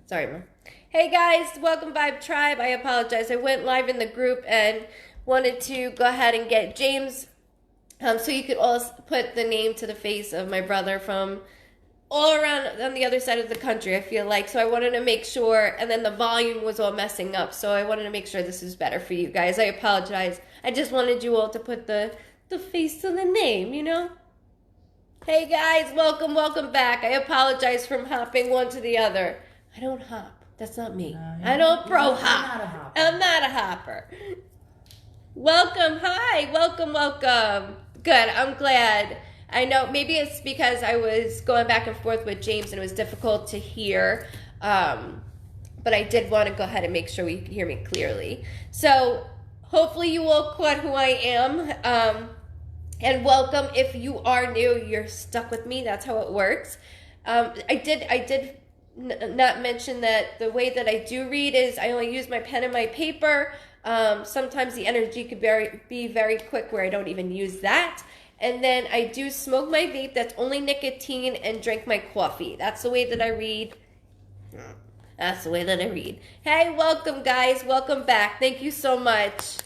Sorry, Ma. Hey guys, welcome Vibe Tribe. I apologize. I went live in the group and wanted to go ahead and get James, so you could all put the name to the face of my brother from all around on the other side of the country, I feel like. So I wanted to make sure, and then the volume was all messing up, so I wanted to make sure this is better for you guys. I apologize. I just wanted you all to put the face to the name, you know? Hey guys, welcome back. I apologize from hopping one to the other. I don't hop. That's not me. I don't pro hop. I'm not a hopper. Welcome. Hi. Welcome. Good. I'm glad. I know maybe it's because I was going back and forth with James and it was difficult to hear. But I did want to go ahead and make sure you can hear me clearly. So hopefully you all caught who I am. And welcome. If you are new, you're stuck with me. That's how it works. I did not mention that the way that I do read is I only use my pen and my paper. Sometimes the energy could be very quick where I don't even use that. And then I do smoke my vape that's only nicotine and drink my coffee. That's the way that I read. That's the way that I read. Hey, welcome guys. Welcome back. Thank you so much.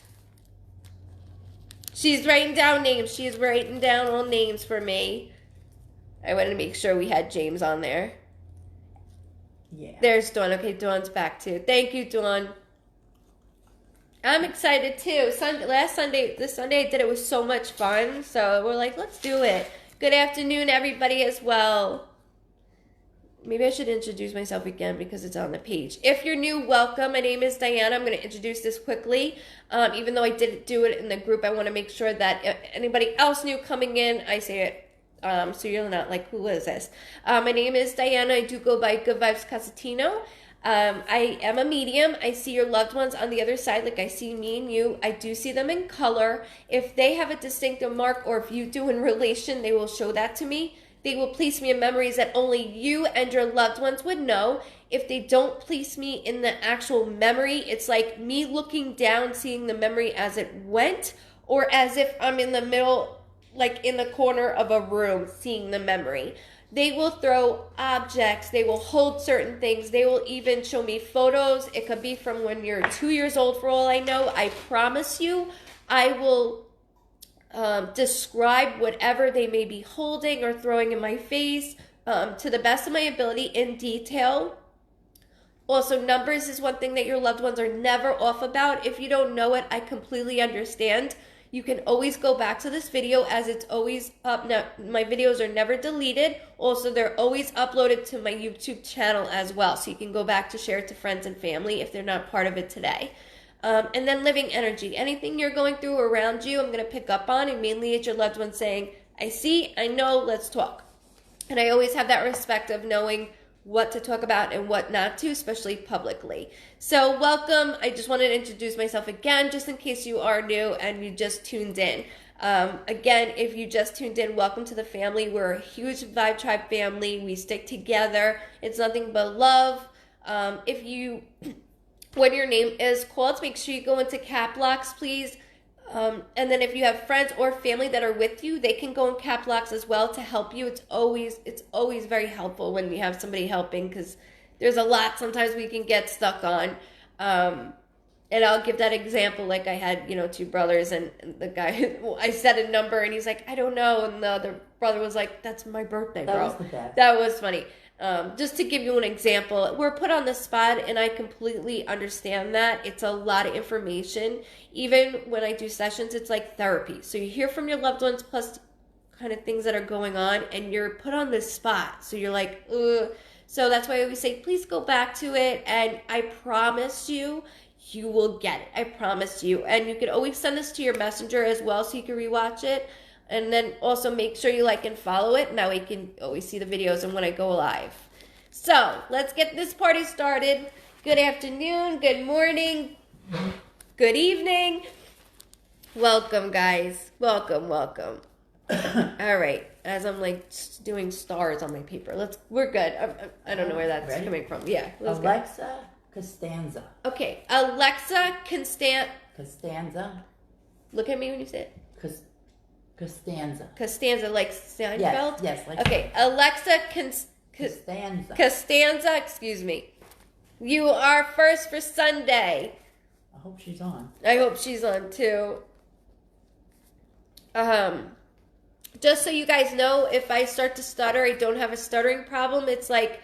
She's writing down names. She's writing down all names for me. I wanted to make sure we had James on there. Yeah. There's Dawn. Okay, Dawn's back too. Thank you, Dawn. I'm excited too. This Sunday I did it was so much fun. So we're like, let's do it. Good afternoon, everybody, as well. Maybe I should introduce myself again because it's on the page. If you're new, welcome. My name is Diana. I'm going to introduce this quickly. Even though I didn't do it in the group, I want to make sure that if anybody else new coming in, I say it. So you're not like, who is this? My name is Diana. I do go by Goodvibes Cosentino. I am a medium. I see your loved ones on the other side like I see me and you. I do see them in color. If they have a distinctive mark or if you do in relation, they will show that to me. They will place me in memories that only you and your loved ones would know. If they don't place me in the actual memory, it's like me looking down, seeing the memory as it went, or as if I'm in the middle, like in the corner of a room, seeing the memory. They will throw objects. They will hold certain things. They will even show me photos. It could be from when you're 2 years old for all I know. I promise you, I will describe whatever they may be holding or throwing in my face to the best of my ability in detail. Also, numbers is one thing that your loved ones are never off about. If you don't know it, I completely understand. You can always go back to this video as it's always up. Now, my videos are never deleted. Also, they're always uploaded to my YouTube channel as well. So you can go back to share it to friends and family if they're not part of it today. And then living energy. Anything you're going through around you, I'm going to pick up on. And mainly it's your loved one saying, I see, I know, let's talk. And I always have that respect of knowing what to talk about and what not to, especially publicly. So welcome. I just wanted to introduce myself again, just in case you are new and you just tuned in. Again, if you just tuned in, welcome to the family. We're a huge Vibe Tribe family. We stick together. It's nothing but love. When your name is called, make sure you go into cap locks, please. And then if you have friends or family that are with you, they can go in cap locks as well to help you. It's always very helpful when we have somebody helping because there's a lot sometimes we can get stuck on. And I'll give that example like I had, two brothers and the guy, I said a number and he's like, I don't know. And the other brother was like, that's my birthday, bro. That was the best. That was funny. Just to give you an example, we're put on the spot and I completely understand that. It's a lot of information. Even when I do sessions, it's like therapy. So you hear from your loved ones plus kind of things that are going on and you're put on the spot. So you're like, ugh. So that's why I always say, please go back to it. And I promise you, you will get it. I promise you. And you can always send this to your messenger as well so you can rewatch it. And then also make sure you like and follow it. Now we can always see the videos and when I go live. So let's get this party started. Good afternoon, good morning, good evening. Welcome, guys. Welcome. All right. As I'm like doing stars on my paper. We're good. I don't know where that's coming from. Yeah. Alexa Costanza. Okay. Alexa Costanza. Look at me when you say it. Costanza, like Seinfeld? Yes. Okay, Alexa Costanza. Costanza, excuse me. You are first for Sunday. I hope she's on. I hope she's on too. Just so you guys know, if I start to stutter, I don't have a stuttering problem. It's like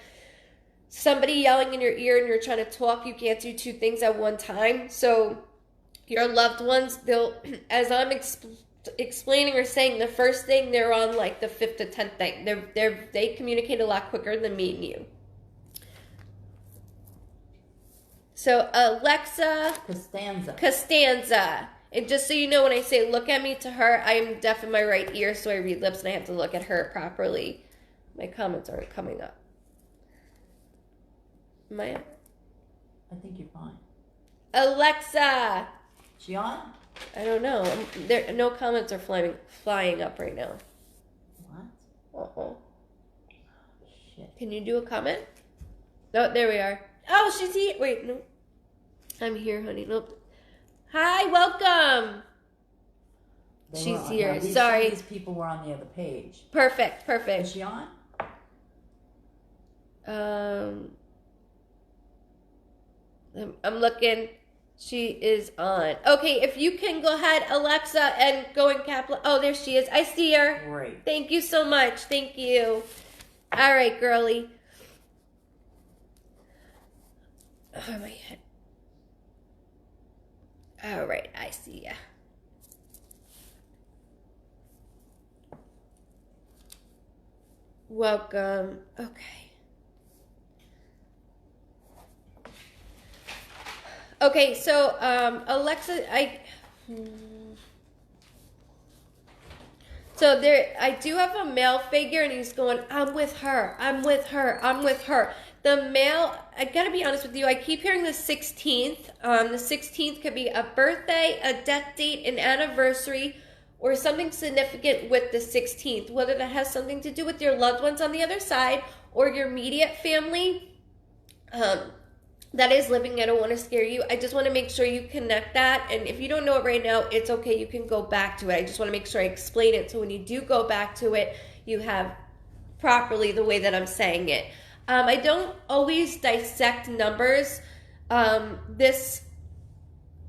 somebody yelling in your ear and you're trying to talk. You can't do two things at one time. So your loved ones, they'll, as I'm explaining or saying the first thing, they're on like the 5th to 10th thing. They communicate a lot quicker than me and you. So Alexa Costanza. And just so you know, when I say look at me to her, I am deaf in my right ear, so I read lips and I have to look at her properly. My comments aren't coming up. I think you're fine. Alexa. She on? I don't know. No comments are flying up right now. What? Uh-oh. Shit. Can you do a comment? Oh, there we are. Oh, she's here. Wait, no. I'm here, honey. Nope. Hi, welcome. She's here. Sorry. These people were on the other page. Perfect. Is she on? I'm looking. She is on. Okay, if you can go ahead, Alexa, and go in capital. Oh, there she is. I see her. Great. Thank you so much. Thank you. All right, girly. Oh, my head. All right, I see ya. Welcome. Okay. Okay, so Alexa, so there, I do have a male figure, and he's going, I'm with her, I'm with her, I'm with her. The male, I gotta be honest with you, I keep hearing the 16th. The 16th could be a birthday, a death date, an anniversary, or something significant with the 16th, whether that has something to do with your loved ones on the other side or your immediate family that is living. I don't want to scare you. I just want to make sure you connect that. And if you don't know it right now, it's okay. You can go back to it. I just want to make sure I explain it so when you do go back to it, you have properly the way that I'm saying it. I don't always dissect numbers.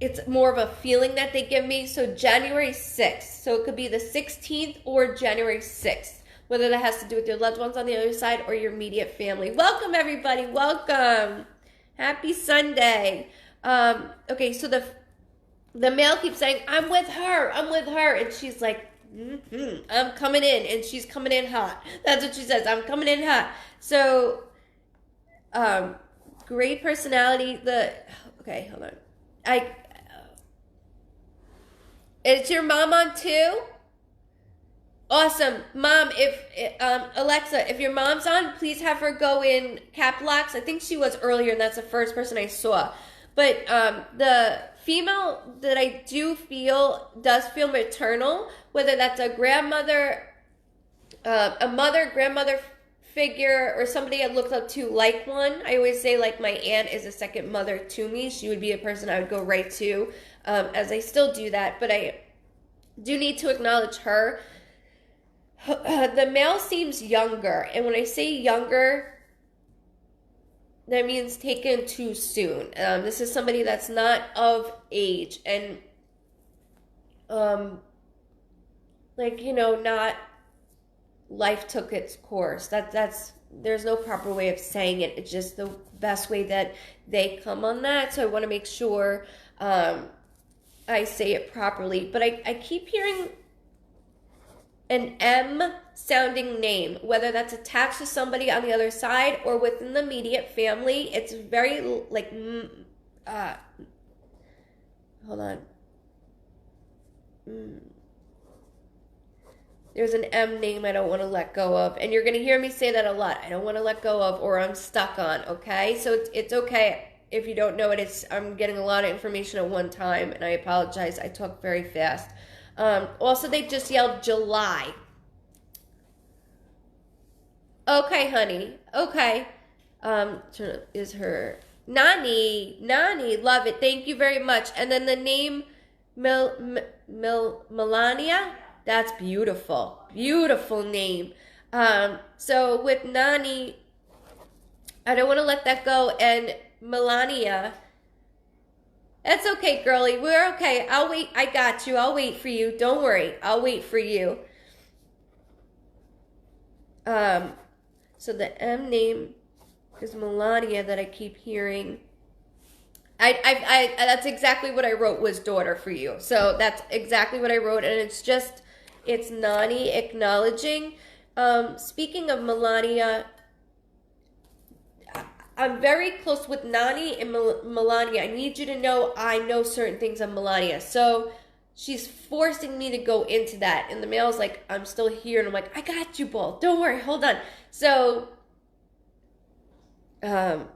It's more of a feeling that they give me. So January 6th. So it could be the 16th or January 6th, whether that has to do with your loved ones on the other side or your immediate family. Welcome, everybody. Welcome. Happy Sunday. Okay, so the male keeps saying, I'm with her. And she's like, I'm coming in. And she's coming in hot. That's what she says. I'm coming in hot. So, great personality. Okay, hold on. Is your mom on too? Awesome. Mom, Alexa, if your mom's on, please have her go in cap locks. I think she was earlier, and that's the first person I saw. But the female that I do feel does feel maternal, whether that's a grandmother, a mother, grandmother figure, or somebody I looked up to like one. I always say like my aunt is a second mother to me. She would be a person I would go right to, as I still do that. But I do need to acknowledge her. The male seems younger, and when I say younger, that means taken too soon. This is somebody that's not of age, and not life took its course. That's there's no proper way of saying it. It's just the best way that they come on that. So I want to make sure I say it properly. But I keep hearing an M sounding name, whether that's attached to somebody on the other side or within the immediate family. It's very like, hold on. There's an M name I don't want to let go of. And you're going to hear me say that a lot. I don't want to let go of, or I'm stuck on, okay? So it's okay if you don't know it. I'm getting a lot of information at one time, and I apologize. I talk very fast. Also, they just yelled July. Okay, honey. Okay. Is her Nani? Love it. Thank you very much. And then the name Melania. That's beautiful. Beautiful name. So with Nani, I don't want to let that go. And Melania, that's okay, girlie. We're okay. I'll wait. I got you. I'll wait for you. Don't worry. I'll wait for you. So the M name is Melania that I keep hearing. I that's exactly what I wrote was daughter for you. So that's exactly what I wrote, and it's Nani acknowledging. Speaking of Melania, I'm very close with Nani and Melania. I need you to know I know certain things on Melania. So she's forcing me to go into that. And the mail's like, I'm still here. And I'm like, I got you, Bull. Don't worry. Hold on. So, no,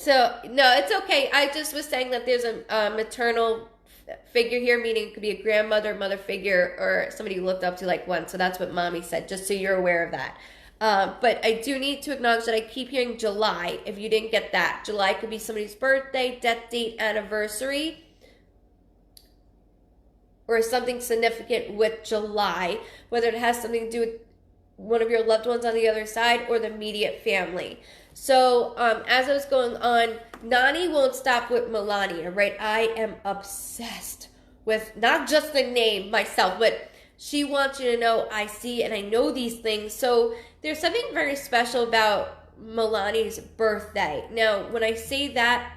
it's okay. I just was saying that there's a maternal figure here, meaning it could be a grandmother, mother figure, or somebody you looked up to like once. So that's what Mommy said, just so you're aware of that. But I do need to acknowledge that I keep hearing July. If you didn't get that, July could be somebody's birthday, death date, anniversary, or something significant with July, whether it has something to do with one of your loved ones on the other side or the immediate family. So as I was going on, Nani won't stop with Melania, right? I am obsessed with not just the name myself, but she wants you to know I see and I know these things. So there's something very special about Melania's birthday. Now, when I say that,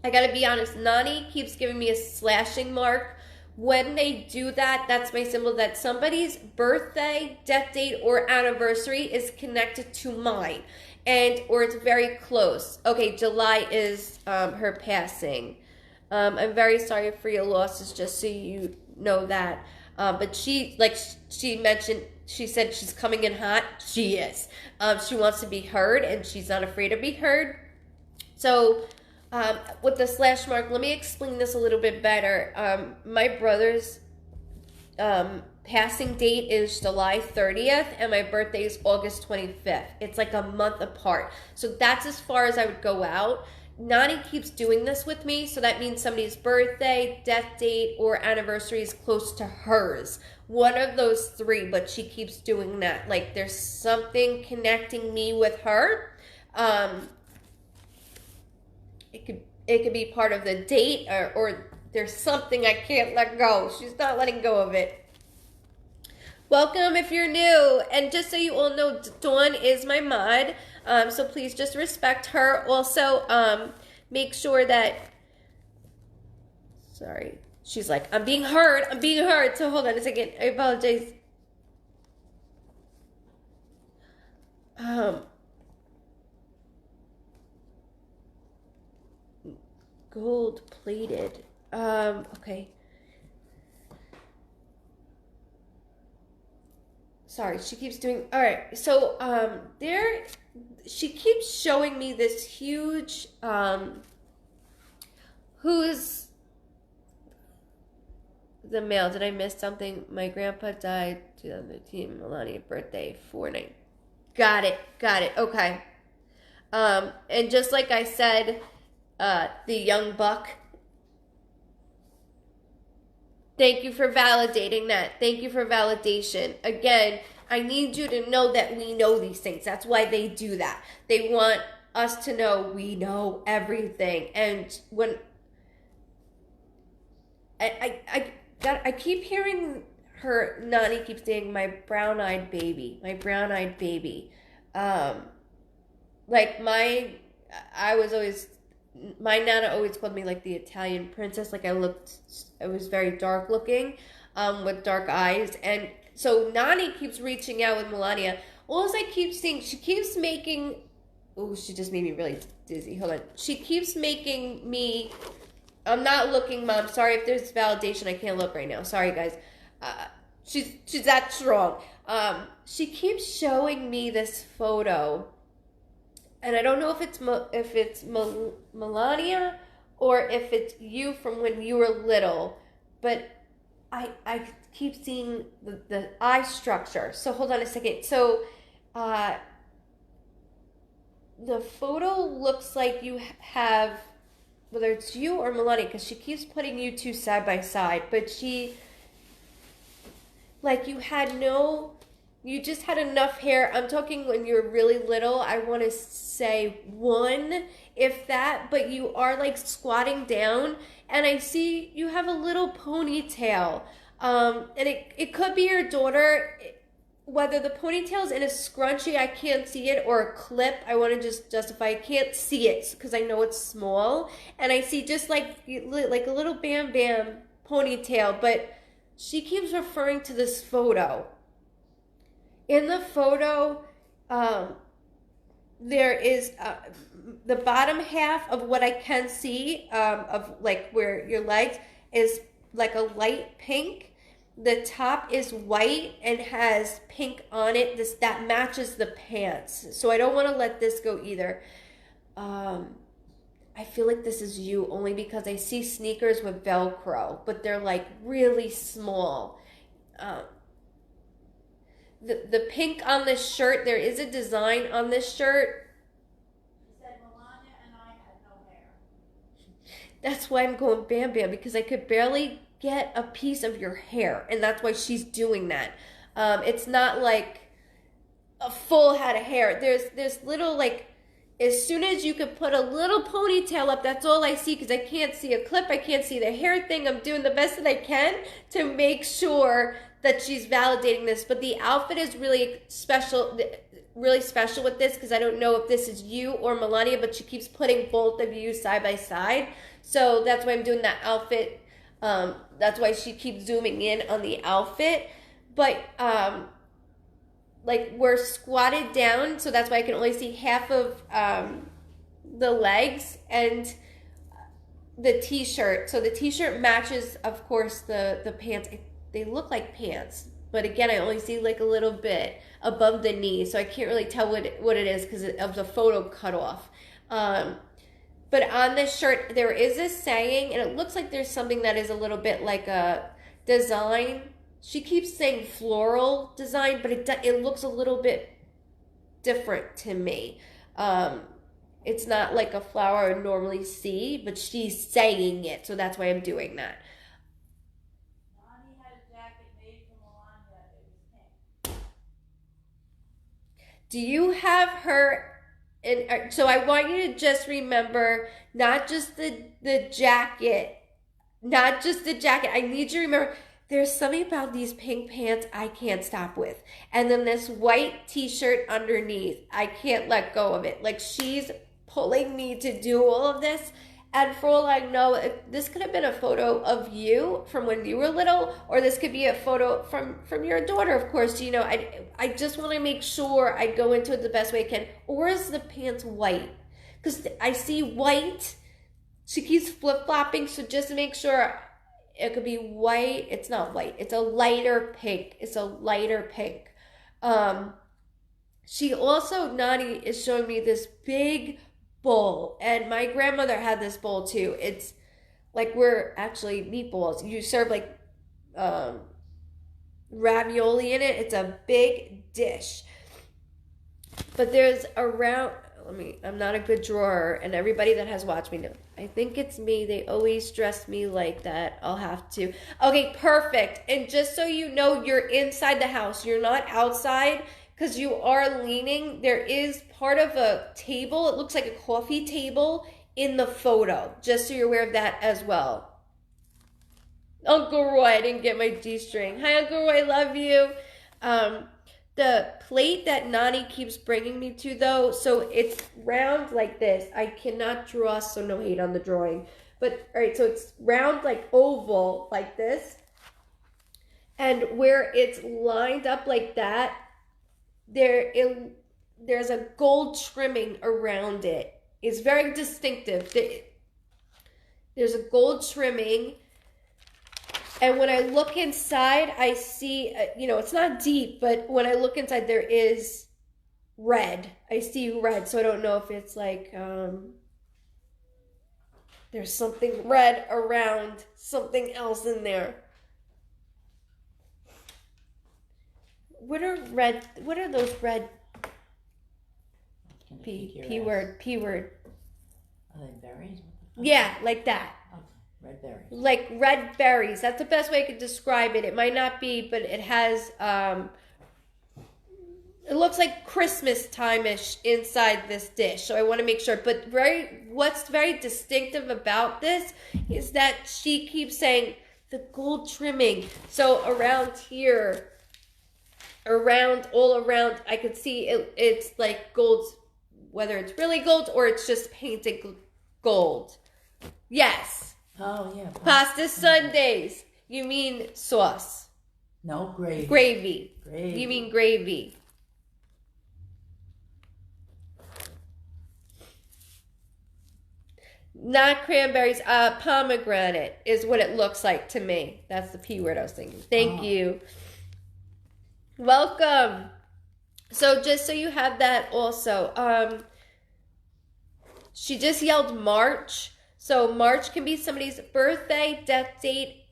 I gotta be honest, Nani keeps giving me a slashing mark. When they do that, that's my symbol that somebody's birthday, death date, or anniversary is connected to mine. Or it's very close. Okay, July is her passing. I'm very sorry for your losses, just so you know that. But she mentioned, she said she's coming in hot. She is. She wants to be heard, and she's not afraid to be heard. So, with the slash mark, let me explain this a little bit better. My brother's passing date is July 30th, and my birthday is August 25th. It's like a month apart. So that's as far as I would go out. Nani keeps doing this with me, so that means somebody's birthday, death date, or anniversary is close to hers. One of those three, but she keeps doing that. Like, there's something connecting me with her. It could be part of the date, or there's something I can't let go. She's not letting go of it. Welcome if you're new. And just so you all know, Dawn is my mod. So please just respect her. Also, make sure that... Sorry. She's like, I'm being heard. I'm being heard. So hold on a second. I apologize. Gold plated. Okay. Sorry, she keeps doing... All right, so she keeps showing me this huge... Who's the male? Did I miss something? My grandpa died 2013, Melania birthday, 4/9. Got it, okay. And just like I said, the young buck... Thank you for validating that. Thank you for validation. Again, I need you to know that we know these things. That's why they do that. They want us to know we know everything. And when I keep hearing her, Nani keeps saying, my brown-eyed baby. My brown-eyed baby. My Nana always called me like the Italian princess. Like I was very dark looking, with dark eyes. And so Nani keeps reaching out with Melania. All I keep seeing, she keeps making, she just made me really dizzy. Hold on. She keeps making me, I'm not looking, Mom. Sorry if there's validation. I can't look right now. Sorry, guys. She's that strong. She keeps showing me this photo. And I don't know if it's Melania or if it's you from when you were little, but I keep seeing the eye structure. So hold on a second. So the photo looks like you have, whether it's you or Melania, because she keeps putting you two side by side, but you had no you just had enough hair. I'm talking when you're really little. I want to say 1, if that, but you are like squatting down, and I see you have a little ponytail. And it could be your daughter. Whether the ponytail's in a scrunchie, I can't see it, or a clip, I want to just justify. I can't see it because I know it's small, and I see just like a little Bam Bam ponytail, but she keeps referring to this photo. In the photo, there is the bottom half of what I can see, of like where your legs is like a light pink. The top is white and has pink on it. That matches the pants. So I don't want to let this go either. I feel like this is you only because I see sneakers with Velcro, but they're like really small. The pink on this shirt, there is a design on this shirt. She said Melania and I had no hair. That's why I'm going Bam Bam, because I could barely get a piece of your hair, and that's why she's doing that. It's not like a full head of hair. There's little, like, as soon as you could put a little ponytail up, that's all I see, because I can't see a clip, I can't see the hair thing. I'm doing the best that I can to make sure that she's validating this, but the outfit is really special with this, because I don't know if this is you or Melania, but she keeps putting both of you side by side, so that's why I'm doing that outfit. That's why she keeps zooming in on the outfit, but like we're squatted down, so that's why I can only see half of the legs and the t-shirt. So the t-shirt matches, of course, the pants. They look like pants, but again, I only see like a little bit above the knee, so I can't really tell what it is because of the photo cut off. But on this shirt, there is a saying, and it looks like there's something that is a little bit like a design. She keeps saying floral design, but it looks a little bit different to me. It's not like a flower I would normally see, but she's saying it, so that's why I'm doing that. Melania had a jacket made for Melania. It was pink. Do you have her? And so I want you to just remember not just the jacket, not just the jacket. I need you to remember there's something about these pink pants I can't stop with. And then this white t-shirt underneath, I can't let go of it. Like she's pulling me to do all of this. And for all I know, this could have been a photo of you from when you were little, or this could be a photo from your daughter, of course. You know, I just want to make sure I go into it the best way I can. Or is the pants white? Because I see white. She keeps flip-flopping, so just to make sure it could be white. It's not white. It's a lighter pink. It's a lighter pink. She also, Nani, is showing me this big bowl, and my grandmother had this bowl too. It's like we're actually meatballs. You serve like ravioli in it. It's a big dish. But there's around, I'm not a good drawer, and everybody that has watched me know. I think it's me. They always dress me like that. I'll have to. Okay, perfect. And just so you know, you're inside the house. You're not outside. Because you are leaning, there is part of a table, it looks like a coffee table in the photo, just so you're aware of that as well. Uncle Roy, I didn't get my G-string. Hi, Uncle Roy, love you. The plate that Nani keeps bringing me to, though, so it's round like this. I cannot draw, so no hate on the drawing. But, all right, so it's round like oval like this. And where it's lined up like that, there's a gold trimming around it. It's very distinctive. There's a gold trimming, and when I look inside, I see, it's not deep, but when I look inside, there is red. I see red, so I don't know if it's like, there's something red around something else in there. What are those red P word? Are they berries? Yeah, like that. Okay, red berries. Like red berries. That's the best way I could describe it. It might not be, but it has looks like Christmas time-ish inside this dish. So I want to make sure. But what's very distinctive about this is that she keeps saying the gold trimming. So around here, all around, I could see it's like gold, whether it's really gold or it's just painted gold. Yes. Oh, yeah. Pasta Sundays. You mean sauce. No, gravy. Gravy. Gravy. You mean gravy. Not cranberries, pomegranate is what it looks like to me. That's the P word I was thinking. Thank you. Welcome. So just so you have that also, she just yelled March. So March can be somebody's birthday, death date,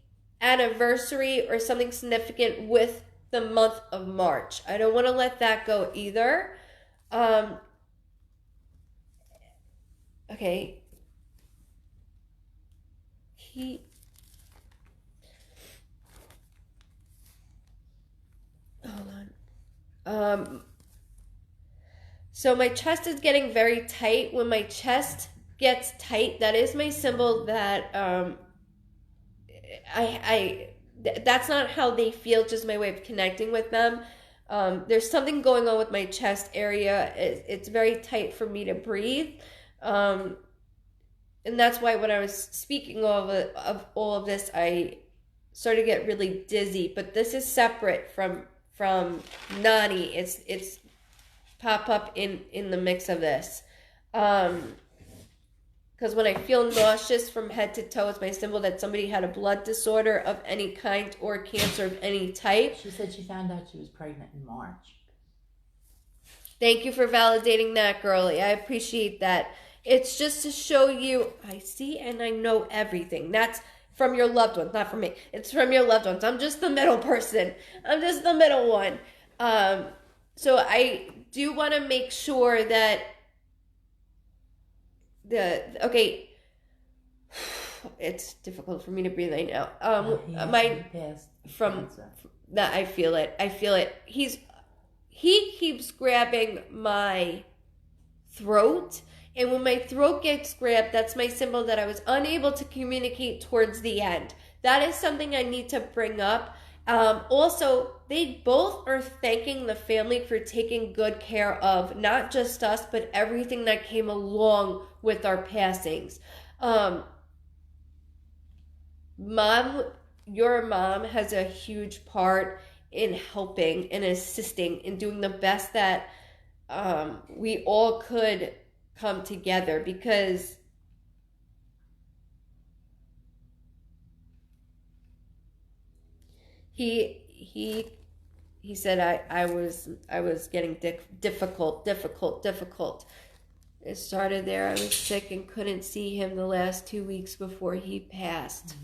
anniversary, or something significant with the month of March. I don't want to let that go either. Okay. Hold on. So my chest is getting very tight. When my chest gets tight, that is my symbol that that's not how they feel, just my way of connecting with them. There's something going on with my chest area. It's very tight for me to breathe. And that's why when I was speaking of all of this, I started to get really dizzy. But this is separate from Nani. It's pop up in the mix of this. Because when I feel nauseous from head to toe, it's my symbol that somebody had a blood disorder of any kind or cancer of any type. She said she found out she was pregnant in March. Thank you for validating that, girlie. I appreciate that. It's just to show you, I see and I know everything. That's from your loved ones, not from me. It's from your loved ones. I'm just the middle person. I'm just the middle one. So I do want to make sure that okay, it's difficult for me to breathe right now. I feel it. He keeps grabbing my throat. And when my throat gets grabbed, that's my symbol that I was unable to communicate towards the end. That is something I need to bring up. Also, they both are thanking the family for taking good care of not just us, but everything that came along with our passings. Your mom has a huge part in helping and assisting and doing the best that we all could come together, because he said I was getting difficult. It started there. I was sick and couldn't see him the last 2 weeks before he passed.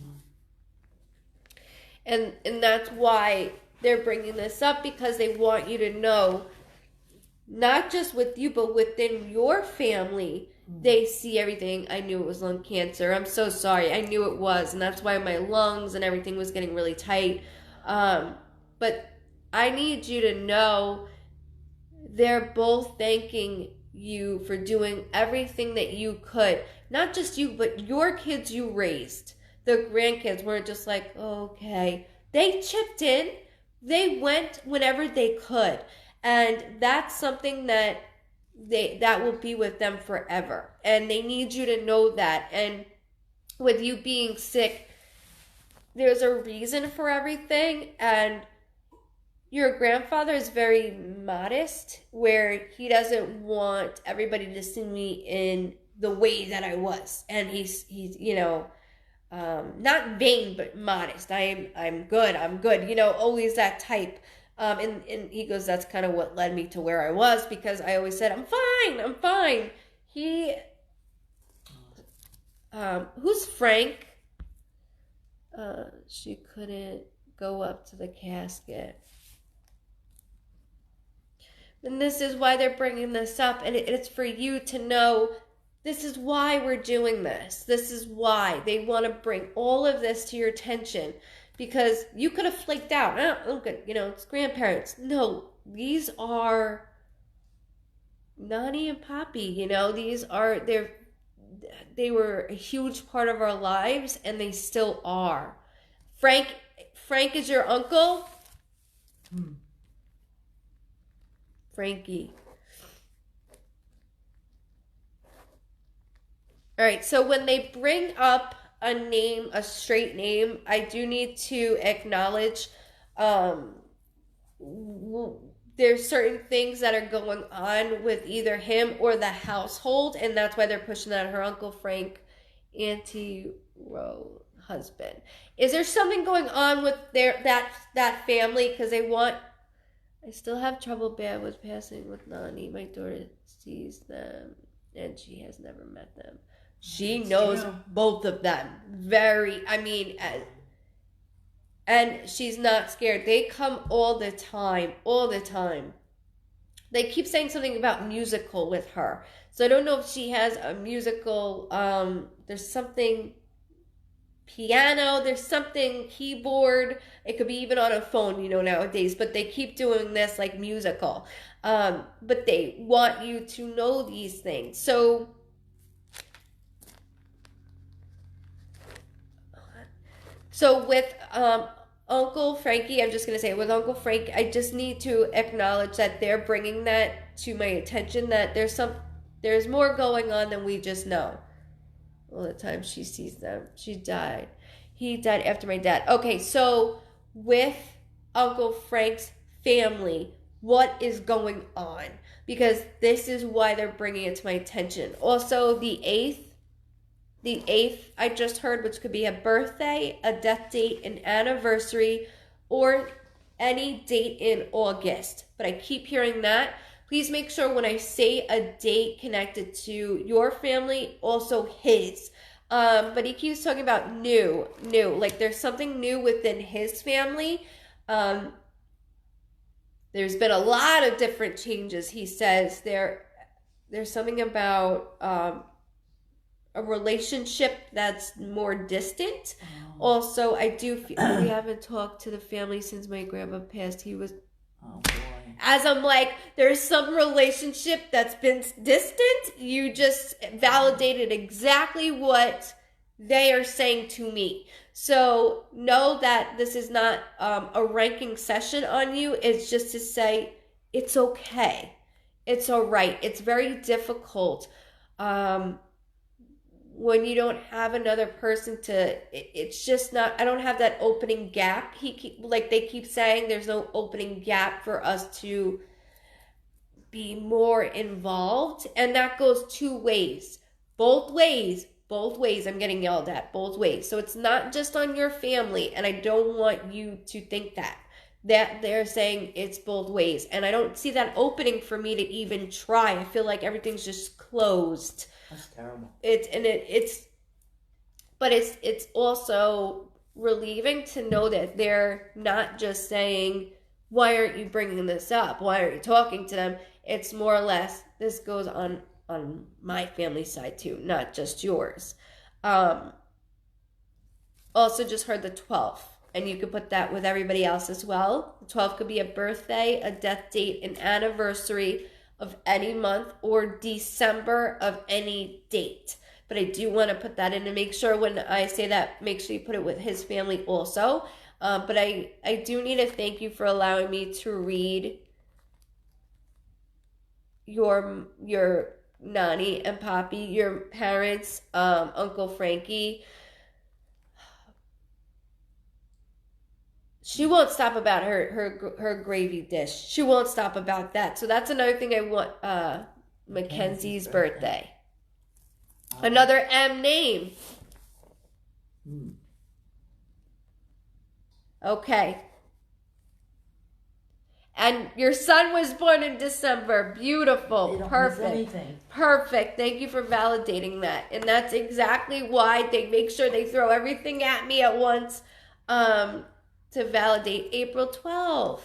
Mm-hmm. And that's why they're bringing this up, because they want you to know, not just with you, but within your family, they see everything. I knew it was lung cancer. I'm so sorry. I knew it was. And that's why my lungs and everything was getting really tight. But I need you to know they're both thanking you for doing everything that you could. Not just you, but your kids you raised. The grandkids weren't just like, okay. They chipped in. They went whenever they could. And that's something that will be with them forever. And they need you to know that. And with you being sick, there's a reason for everything. And your grandfather is very modest, where he doesn't want everybody to see me in the way that I was. And he's not vain, but modest. I'm good, always that type. And he goes, that's kind of what led me to where I was, because I always said, I'm fine. Who's Frank? She couldn't go up to the casket. And this is why they're bringing this up, and it's for you to know this is why we're doing this. This is why they want to bring all of this to your attention. Because you could have flaked out. Oh, good. It's grandparents. No, these are Nani and Poppy, you know, they were a huge part of our lives, and they still are. Frank is your uncle? Frankie. All right, so when they bring up a name, a straight name, I do need to acknowledge there's certain things that are going on with either him or the household, and that's why they're pushing that her Uncle Frank, Auntie Ro husband. Is there something going on with that family? Because they want. I still have trouble bad with passing with Nani. My daughter sees them, and she has never met them. She knows both of them. And she's not scared. They come all the time. They keep saying something about musical with her. So I don't know if she has a musical, there's something piano, there's something keyboard. It could be even on a phone, nowadays. But they keep doing this like musical. But they want you to know these things. So with Uncle Frankie, I'm just going to say, with Uncle Frank, I just need to acknowledge that they're bringing that to my attention, that there's more going on than we just know. All the time she sees them. She died. He died after my dad. Okay, so with Uncle Frank's family, what is going on? Because this is why they're bringing it to my attention. Also, the 8th I just heard, which could be a birthday, a death date, an anniversary, or any date in August. But I keep hearing that. Please make sure when I say a date connected to your family, also his. But he keeps talking about new. Like there's something new within his family. There's been a lot of different changes, he says. There's something about a relationship that's more distant. Also, I do feel we haven't talked to the family since my grandpa passed. He was... Oh, boy. As I'm like, there's some relationship that's been distant. You just validated exactly what they are saying to me. So know that this is not a ranking session on you. It's just to say it's okay. It's all right. It's very difficult when you don't have another person it's just not, I don't have that opening gap. They keep saying there's no opening gap for us to be more involved. And that goes two ways. Both ways. I'm getting yelled at both ways. So it's not just on your family. And I don't want you to think that they're saying it's both ways. And I don't see that opening for me to even try. I feel like everything's just closed. That's terrible. It's also relieving to know that they're not just saying, why aren't you bringing this up? Why aren't you talking to them? It's more or less, this goes on my family side too, not just yours. Also just heard the 12th, and you could put that with everybody else as well. The 12th could be a birthday, a death date, an anniversary of any month, or December of any date. But I do want to put that in and make sure when I say that, make sure you put it with his family also. But I do need to thank you for allowing me to read your Nani and Poppy, your parents, Uncle Frankie. She won't stop about her gravy dish. She won't stop about that. So that's another thing I want. Mackenzie's birthday. Another M name. Okay. And your son was born in December. Beautiful. Perfect. Perfect. Thank you for validating that. And that's exactly why they make sure they throw everything at me at once. To validate April 12th.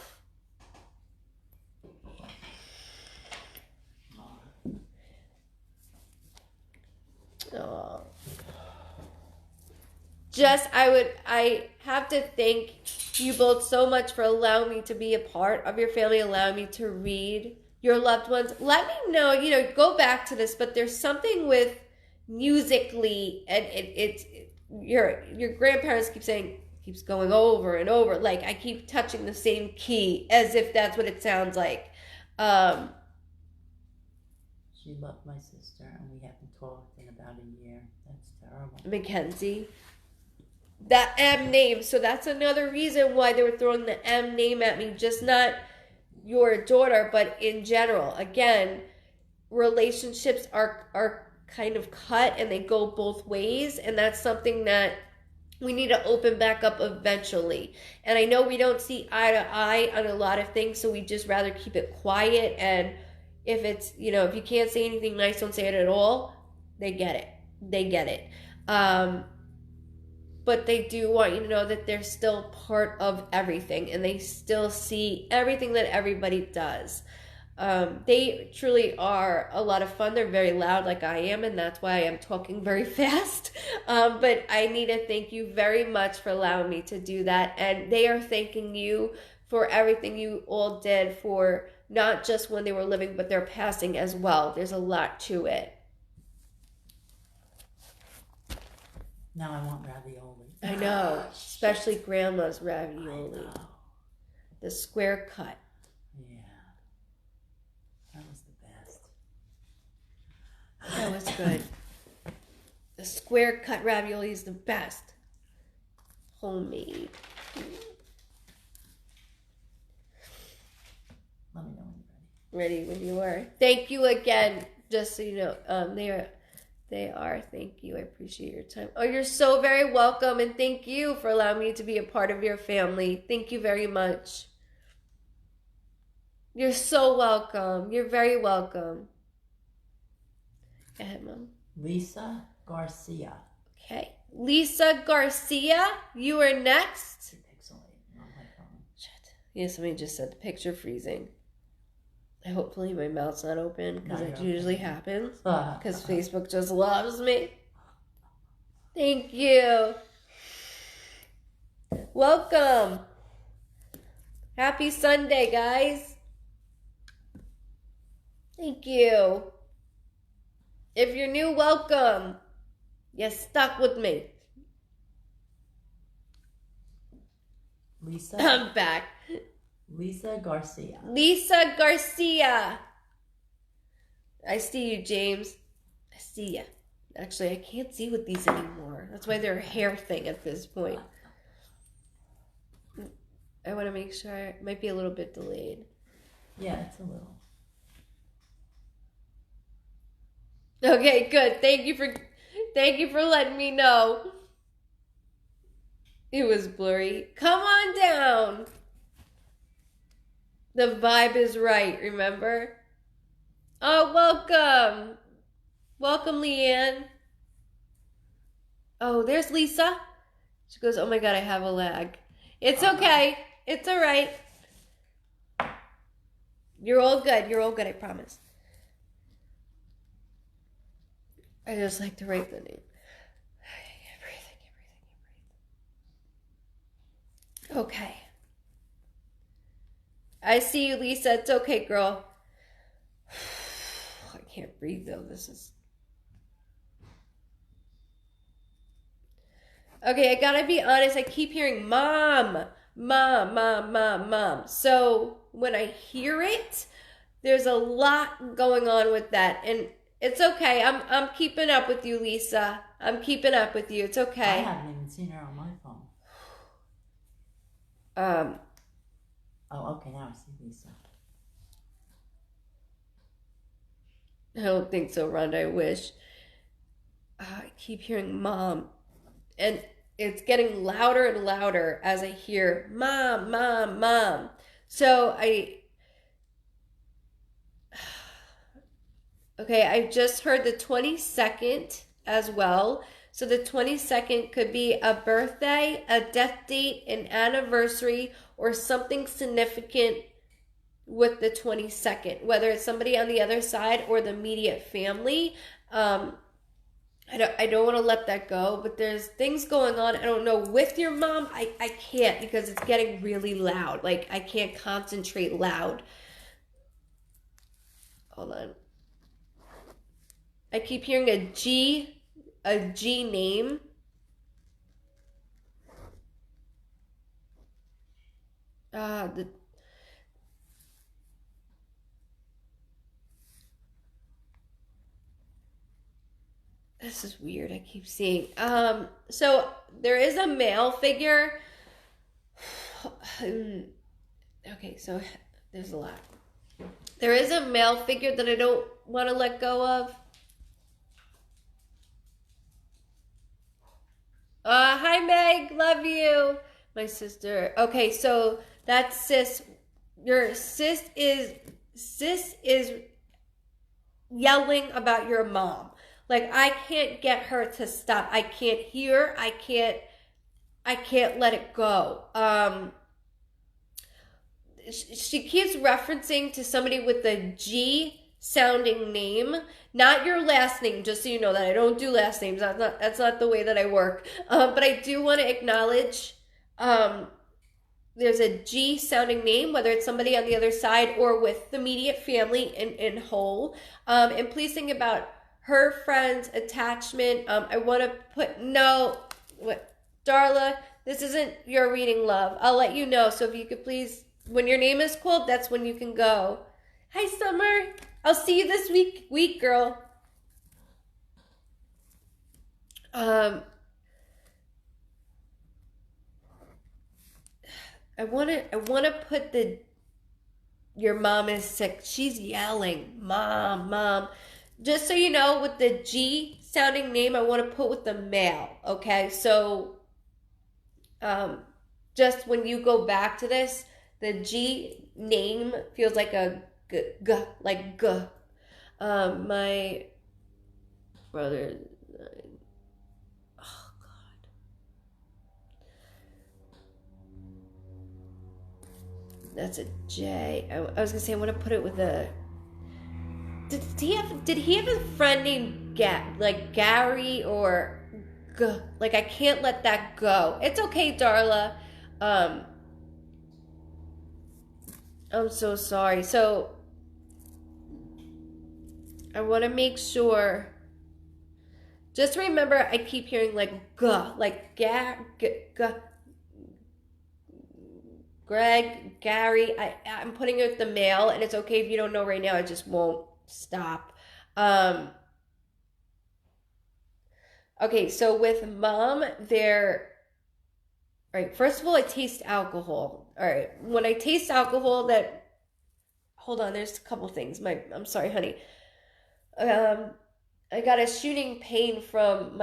Oh. I have to thank you both so much for allowing me to be a part of your family, allowing me to read your loved ones. Let me know, go back to this, but there's something with musically, and your grandparents keep saying, keeps going over and over, like I keep touching the same key as if that's what it sounds like. She loved my sister, and we haven't talked in about a year. That's terrible. Mackenzie. That M name. So that's another reason why they were throwing the M name at me. Just not your daughter, but in general. Again, relationships are kind of cut and they go both ways. And that's something that we need to open back up eventually. And I know we don't see eye to eye on a lot of things, so we just rather keep it quiet. And if it's, if you can't say anything nice, don't say it at all. They get it. They get it. But they do want you to know that they're still part of everything, and they still see everything that everybody does. They truly are a lot of fun. They're very loud like I am, and that's why I'm talking very fast. But I need to thank you very much for allowing me to do that. And they are thanking you for everything you all did, for not just when they were living, but their passing as well. There's a lot to it. Now I want ravioli. I know, especially Grandma's ravioli. I know. The square cut. Yeah. That was the best. That was good. The square cut ravioli is the best. Homemade. Let me know when you're ready. Ready when you are. Thank you again. Just so you know, they are. Thank you. I appreciate your time. Oh, you're so very welcome, and thank you for allowing me to be a part of your family. Thank you very much. You're so welcome. You're very welcome. Go ahead, Mom. Lisa Garcia. Okay. Lisa Garcia, you are next. Pixelated on my phone. Shit. Yeah, somebody just said the picture freezing. Hopefully my mouth's not open, because No, it you're usually okay. happens. Because Facebook just loves me. Thank you. Welcome. Happy Sunday, guys. Thank you. If you're new, welcome. You stuck with me. Lisa. I'm back. Lisa Garcia. Lisa Garcia. I see you, James. I see you. Actually, I can't see with these anymore. That's why they're a hair thing at this point. I want to make sure. It might be a little bit delayed. Yeah, it's a little. Okay, good. Thank you for letting me know. It was blurry. Come on down. The vibe is right, remember? Oh, welcome. Welcome, Leanne. Oh, there's Lisa. She goes, oh my God, I have a lag. It's okay. It's all right. You're all good. You're all good, I promise. I just like to write the name. Breathe. Okay. I see you, Lisa. It's okay, girl. I can't breathe, though. This is... Okay, I gotta be honest. I keep hearing mom, mom, mom, mom, mom. So when I hear it, there's a lot going on with that. And it's okay. I'm keeping up with you, Lisa. I'm keeping up with you. It's okay. I haven't even seen her on my phone. Oh, okay, now I see Lisa. I don't think so, Rhonda. I wish. I keep hearing mom. And it's getting louder and louder as I hear mom, mom, mom. So okay, I just heard the 22nd as well. So the 22nd could be a birthday, a death date, an anniversary, or something significant with the 22nd, whether it's somebody on the other side or the immediate family. I don't want to let that go, but there's things going on. I don't know. With your mom, I can't, because it's getting really loud. Like, I can't concentrate loud. Hold on. I keep hearing a G name. This is weird. I keep seeing. So there is a male figure. Okay, so there's a lot. There is a male figure that I don't want to let go of. Hi Meg, love you. My sister. Okay, so that's sis. Your sis is yelling about your mom. Like, I can't get her to stop. I can't hear. I can't let it go. She keeps referencing to somebody with a G sounding name, not your last name, just so you know that I don't do last names. That's not the way that I work. But I do want to acknowledge there's a G sounding name, whether it's somebody on the other side or with the immediate family in whole. And please think about her friend's attachment. I want to put Darla, this isn't your reading, love. I'll let you know. So if you could please, when your name is called, that's when you can go. Hi, Summer. I'll see you this week, girl. I want to put your mom is sick. She's yelling, mom. Just so you know, with the G sounding name, I want to put with the male. Okay, so just when you go back to this, the G name feels like a g, like g. My brother. Oh God. That's a J. I was gonna say I want to put it with a. Did he have a friend named Gary or G? Like, I can't let that go. It's okay, Darla. I'm so sorry. So I want to make sure. Just remember, I keep hearing like G, like Greg, Gary. I'm putting it with the male, and it's okay if you don't know right now. I just won't stop. Okay, so with mom, all right, first of all, I taste alcohol. All right, when I taste alcohol, hold on, there's a couple things. I'm sorry, honey. I got a shooting pain from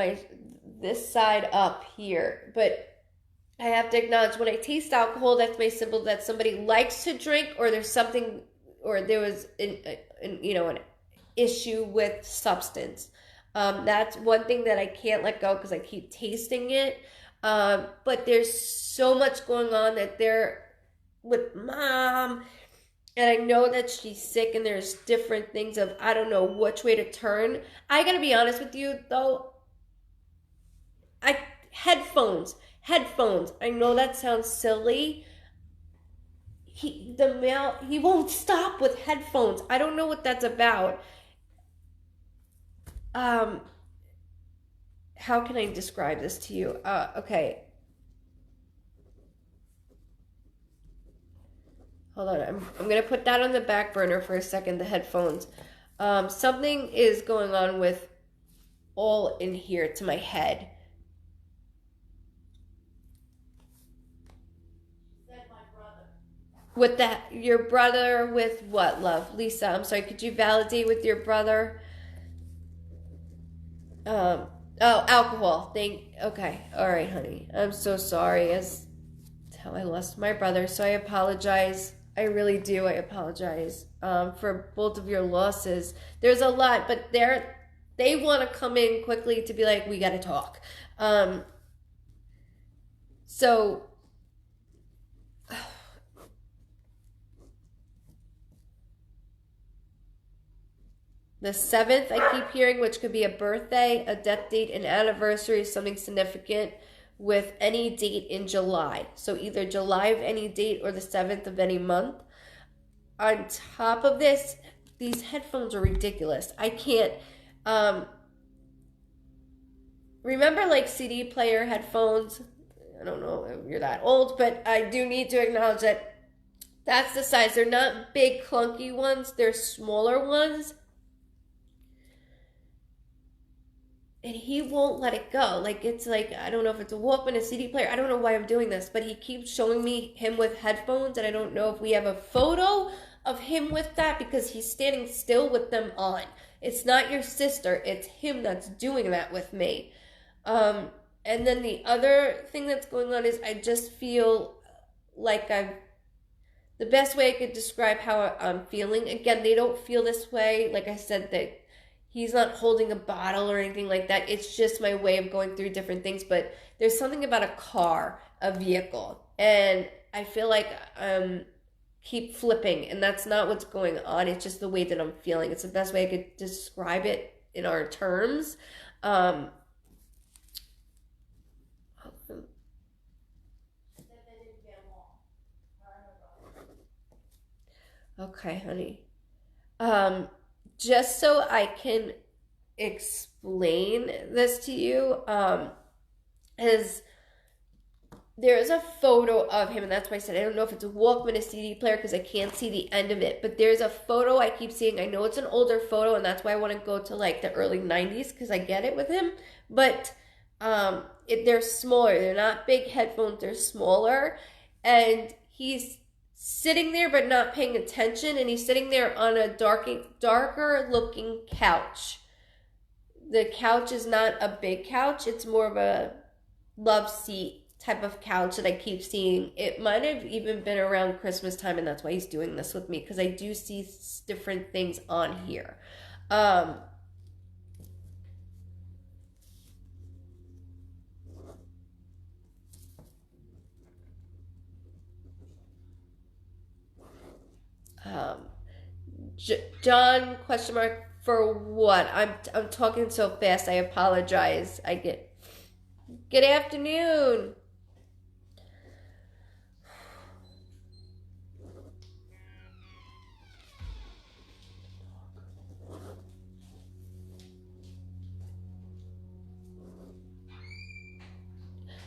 this side up here, but I have to acknowledge when I taste alcohol, that's my symbol that somebody likes to drink, or there's something, or there was an issue with substance. That's one thing that I can't let go because I keep tasting it. But there's so much going on that they're with mom, and I know that she's sick, and there's different things of I don't know which way to turn. I gotta be honest with you though. Headphones. I know that sounds silly. He won't stop with headphones. I don't know what that's about. How can I describe this to you? Okay. Hold on. I'm gonna put that on the back burner for a second, the headphones. Something is going on with all in here to my head. With your brother with what, love? Lisa, I'm sorry, could you validate with your brother? Alcohol. Okay. All right, honey. I'm so sorry. As how I lost my brother, so I apologize. I really do. I apologize for both of your losses. There's a lot, but they want to come in quickly to be like, we got to talk. So the 7th, I keep hearing, which could be a birthday, a death date, an anniversary, something significant with any date in July. So either July of any date or the 7th of any month. On top of this, these headphones are ridiculous. I can't. Remember like CD player headphones? I don't know if you're that old, but I do need to acknowledge that that's the size. They're not big clunky ones. They're smaller ones. And he won't let it go. Like, it's like, I don't know if it's a Walkman, a CD player. I don't know why I'm doing this, but he keeps showing me him with headphones, and I don't know if we have a photo of him with that because he's standing still with them on. It's not your sister. It's him that's doing that with me. And then the other thing that's going on is I just feel like the best way I could describe how I'm feeling. Again, they don't feel this way. Like I said, that he's not holding a bottle or anything like that. It's just my way of going through different things. But there's something about a car, a vehicle, and I feel like keep flipping, and that's not what's going on. It's just the way that I'm feeling. It's the best way I could describe it in our terms. Okay, honey. Just so I can explain this to you, is there's a photo of him, and that's why I said I don't know if it's a Walkman, a CD player, because I can't see the end of it, but there's a photo I keep seeing. I know it's an older photo, and that's why I want to go to like the early 90s, because I get it with him, but they're smaller. They're not big headphones. They're smaller, and he's sitting there but not paying attention, and he's sitting there on a darker looking couch. The couch is not a big couch. It's more of a love seat type of couch that I keep seeing. It might have even been around Christmas time, and that's why he's doing this with me, because I do see different things on here. John question mark for what? I'm talking so fast. I apologize. I get good afternoon.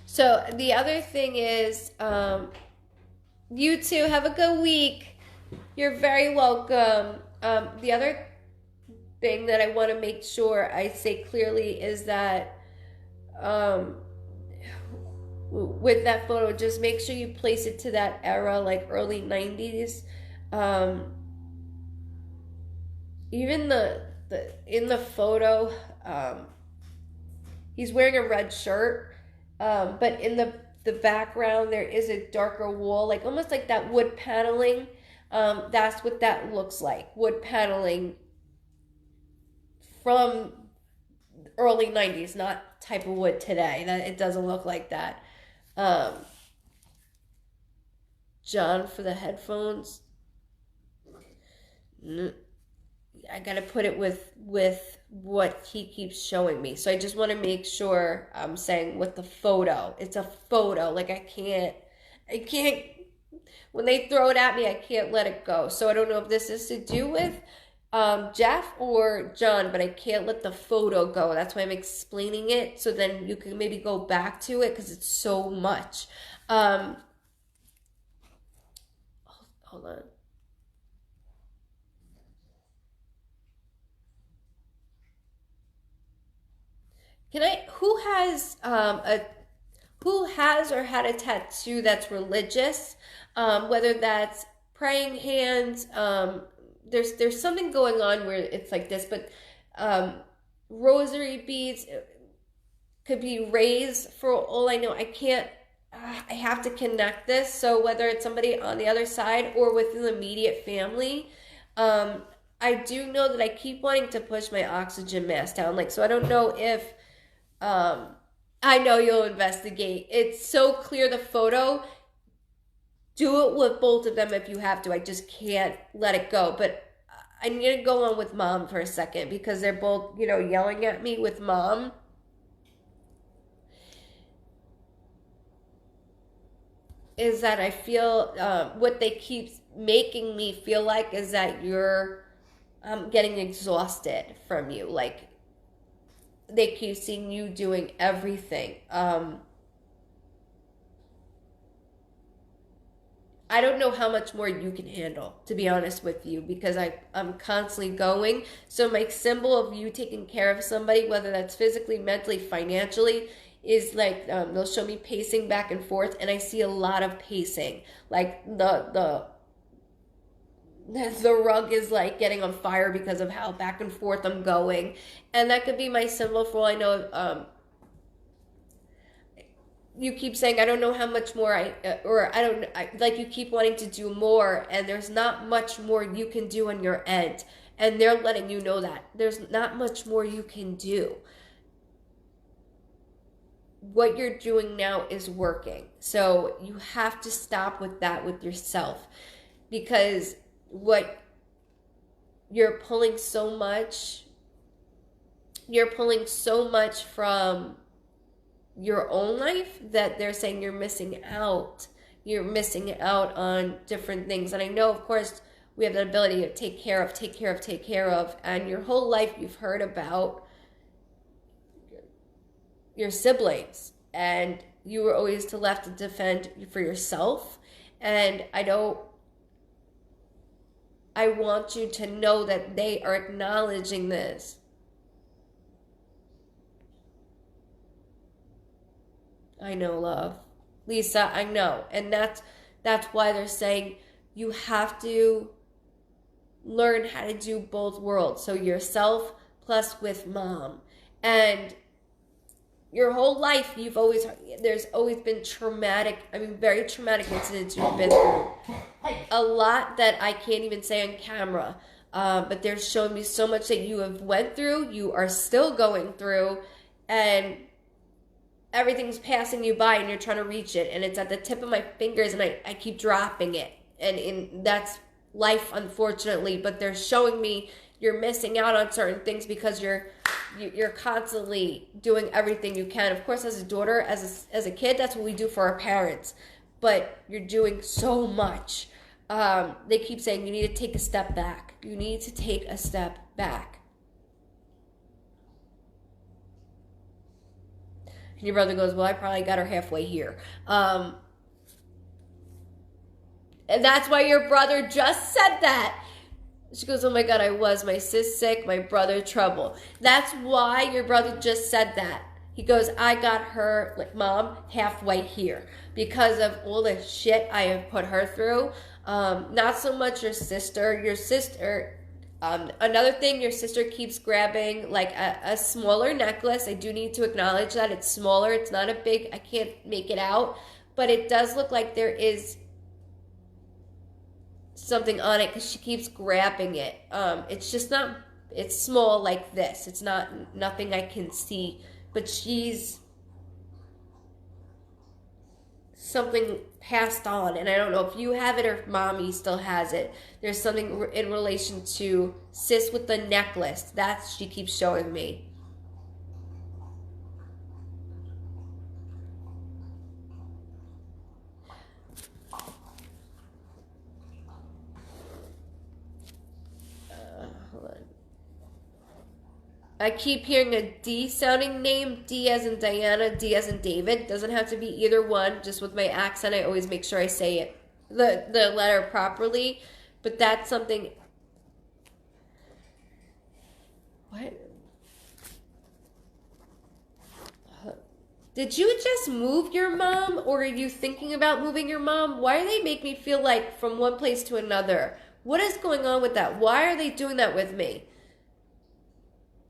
So the other thing is, you two have a good week. You're very welcome. The other thing that I want to make sure I say clearly is that with that photo, just make sure you place it to that era, like early 90s. Even in the photo, he's wearing a red shirt, but in the background there is a darker wall, like almost like that wood paneling. That's what that looks like, wood paneling from early 90s, not type of wood today. That it doesn't look like that. John for the headphones. I gotta put it with what he keeps showing me. So I just want to make sure I'm saying with the photo. It's a photo. Like I can't. When they throw it at me, I can't let it go. So I don't know if this is to do with Jeff or John, but I can't let the photo go. That's why I'm explaining it, so then you can maybe go back to it, because it's so much. Hold on. Who has or had a tattoo that's religious, whether that's praying hands, there's something going on where it's like this, but rosary beads could be raised. For all I know, I have to connect this. So whether it's somebody on the other side or within the immediate family, I do know that I keep wanting to push my oxygen mask down. Like, so I don't know if, I know you'll investigate. It's so clear, the photo. Do it with both of them if you have to. I just can't let it go. But I need to go on with Mom for a second, because they're both, yelling at me with Mom. Is that I feel, what they keep making me feel like is that you're I'm getting exhausted from you. Like, they keep seeing you doing everything. I don't know how much more you can handle, to be honest with you, because I'm constantly going. So my symbol of you taking care of somebody, whether that's physically, mentally, financially, is like, they'll show me pacing back and forth, and I see a lot of pacing. Like the rug is like getting on fire because of how back and forth I'm going. And that could be my symbol for all I know. You keep saying, I don't know how much more like you keep wanting to do more, and there's not much more you can do on your end. And they're letting you know that there's not much more you can do. What you're doing now is working. So you have to stop with that with yourself, because what you're pulling so much from your own life that they're saying you're missing out. You're missing out on different things. And I know, of course, we have the ability to take care of. And your whole life you've heard about your siblings. And you were always left to defend for yourself. And I want you to know that they are acknowledging this. I know, love. Lisa, I know. And that's why they're saying you have to learn how to do both worlds. So yourself plus with mom. And your whole life, there's always been very traumatic incidents you've been through. A lot that I can't even say on camera. But they're showing me so much that you have went through, you are still going through, and everything's passing you by and you're trying to reach it, and it's at the tip of my fingers, and I keep dropping it. And that's life, unfortunately. But they're showing me you're missing out on certain things because you're constantly doing everything you can. Of course, as a daughter, as a kid, that's what we do for our parents. But you're doing so much. They keep saying you need to take a step back. You need to take a step back. And your brother goes, well, I probably got her halfway here. And that's why your brother just said that. She goes, oh my God, my sis sick, my brother trouble. That's why your brother just said that. He goes, I got her, like, mom, halfway here because of all the shit I have put her through. Not so much your sister. Another thing, your sister keeps grabbing like a smaller necklace. I do need to acknowledge that it's smaller. It's not a big, I can't make it out, but it does look like there is something on it because she keeps grabbing it. It's just not, it's small like this. It's nothing I can see, but she's something passed on, and I don't know if you have it or if mommy still has it. There's something in relation to sis with the necklace. She keeps showing me. Hold on. I keep hearing a D sounding name. D as in Diana, D as in David. Doesn't have to be either one. Just with my accent, I always make sure I say it, the letter properly. But that's something. What? Did you just move your mom, or are you thinking about moving your mom? Why do they make me feel like from one place to another? What is going on with that? Why are they doing that with me?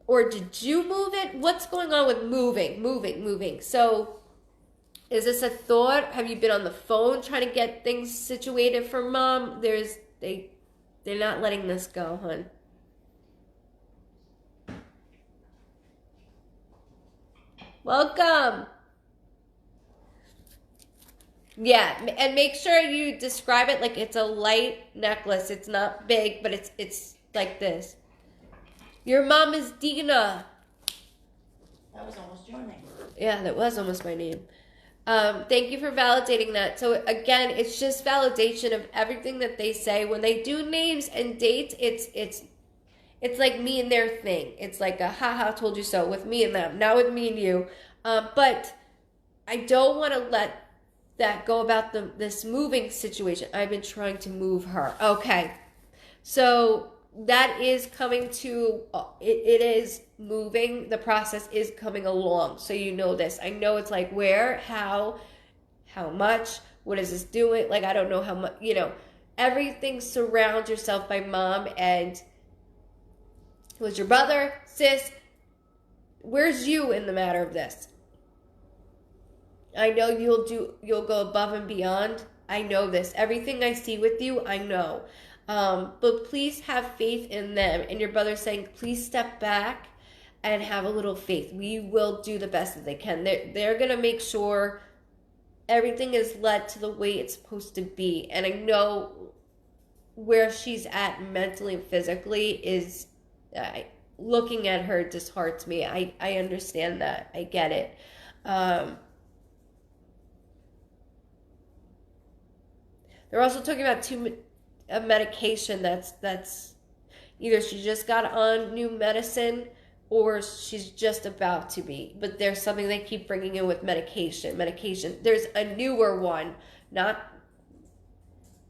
Or did you move it? What's going on with moving? So, is this a thought? Have you been on the phone trying to get things situated for mom? They're not letting this go, hon. Welcome. Yeah, and make sure you describe it like it's a light necklace. It's not big, but it's like this. Your mom is Dina. That was almost your name. Yeah, that was almost my name. Thank you for validating that. So again, it's just validation of everything that they say. When they do names and dates, it's like me and their thing. It's like a haha told you so with me and them, not with me and you. But I don't want to let that go about this moving situation. I've been trying to move her. Okay. So that is coming to, it is moving. The process is coming along. So you know this. I know it's like where, how much, what is this doing? Like, I don't know how much, everything surrounds yourself by mom and who's your brother, sis. Where's you in the matter of this? I know you'll go above and beyond. I know this. Everything I see with you, I know. But please have faith in them. And your brother's saying, please step back and have a little faith. We will do the best that they can. They're going to make sure everything is led to the way it's supposed to be. And I know where she's at mentally and physically is, looking at her disheartens me. I understand that. I get it. They're also talking about a medication that's either she just got on new medicine or she's just about to be. But there's something they keep bringing in with medication. There's a newer one, not,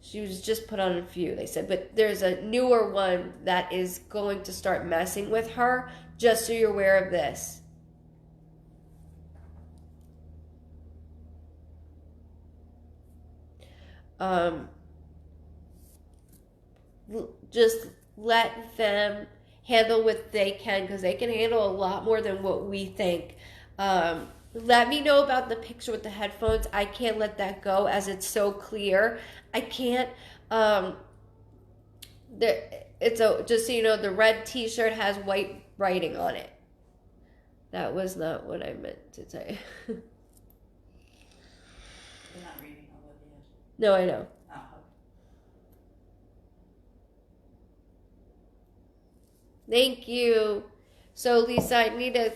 she was just put on a few, they said, but there's a newer one that is going to start messing with her, just so you're aware of this. Just let them handle what they can, because they can handle a lot more than what we think. Let me know about the picture with the headphones. I can't let that go as it's so clear. I can't. Just so you know, the red t-shirt has white writing on it. That was not what I meant to say. You're not reading Olivia. No, I know. Oh. Thank you. So, Lisa, I need to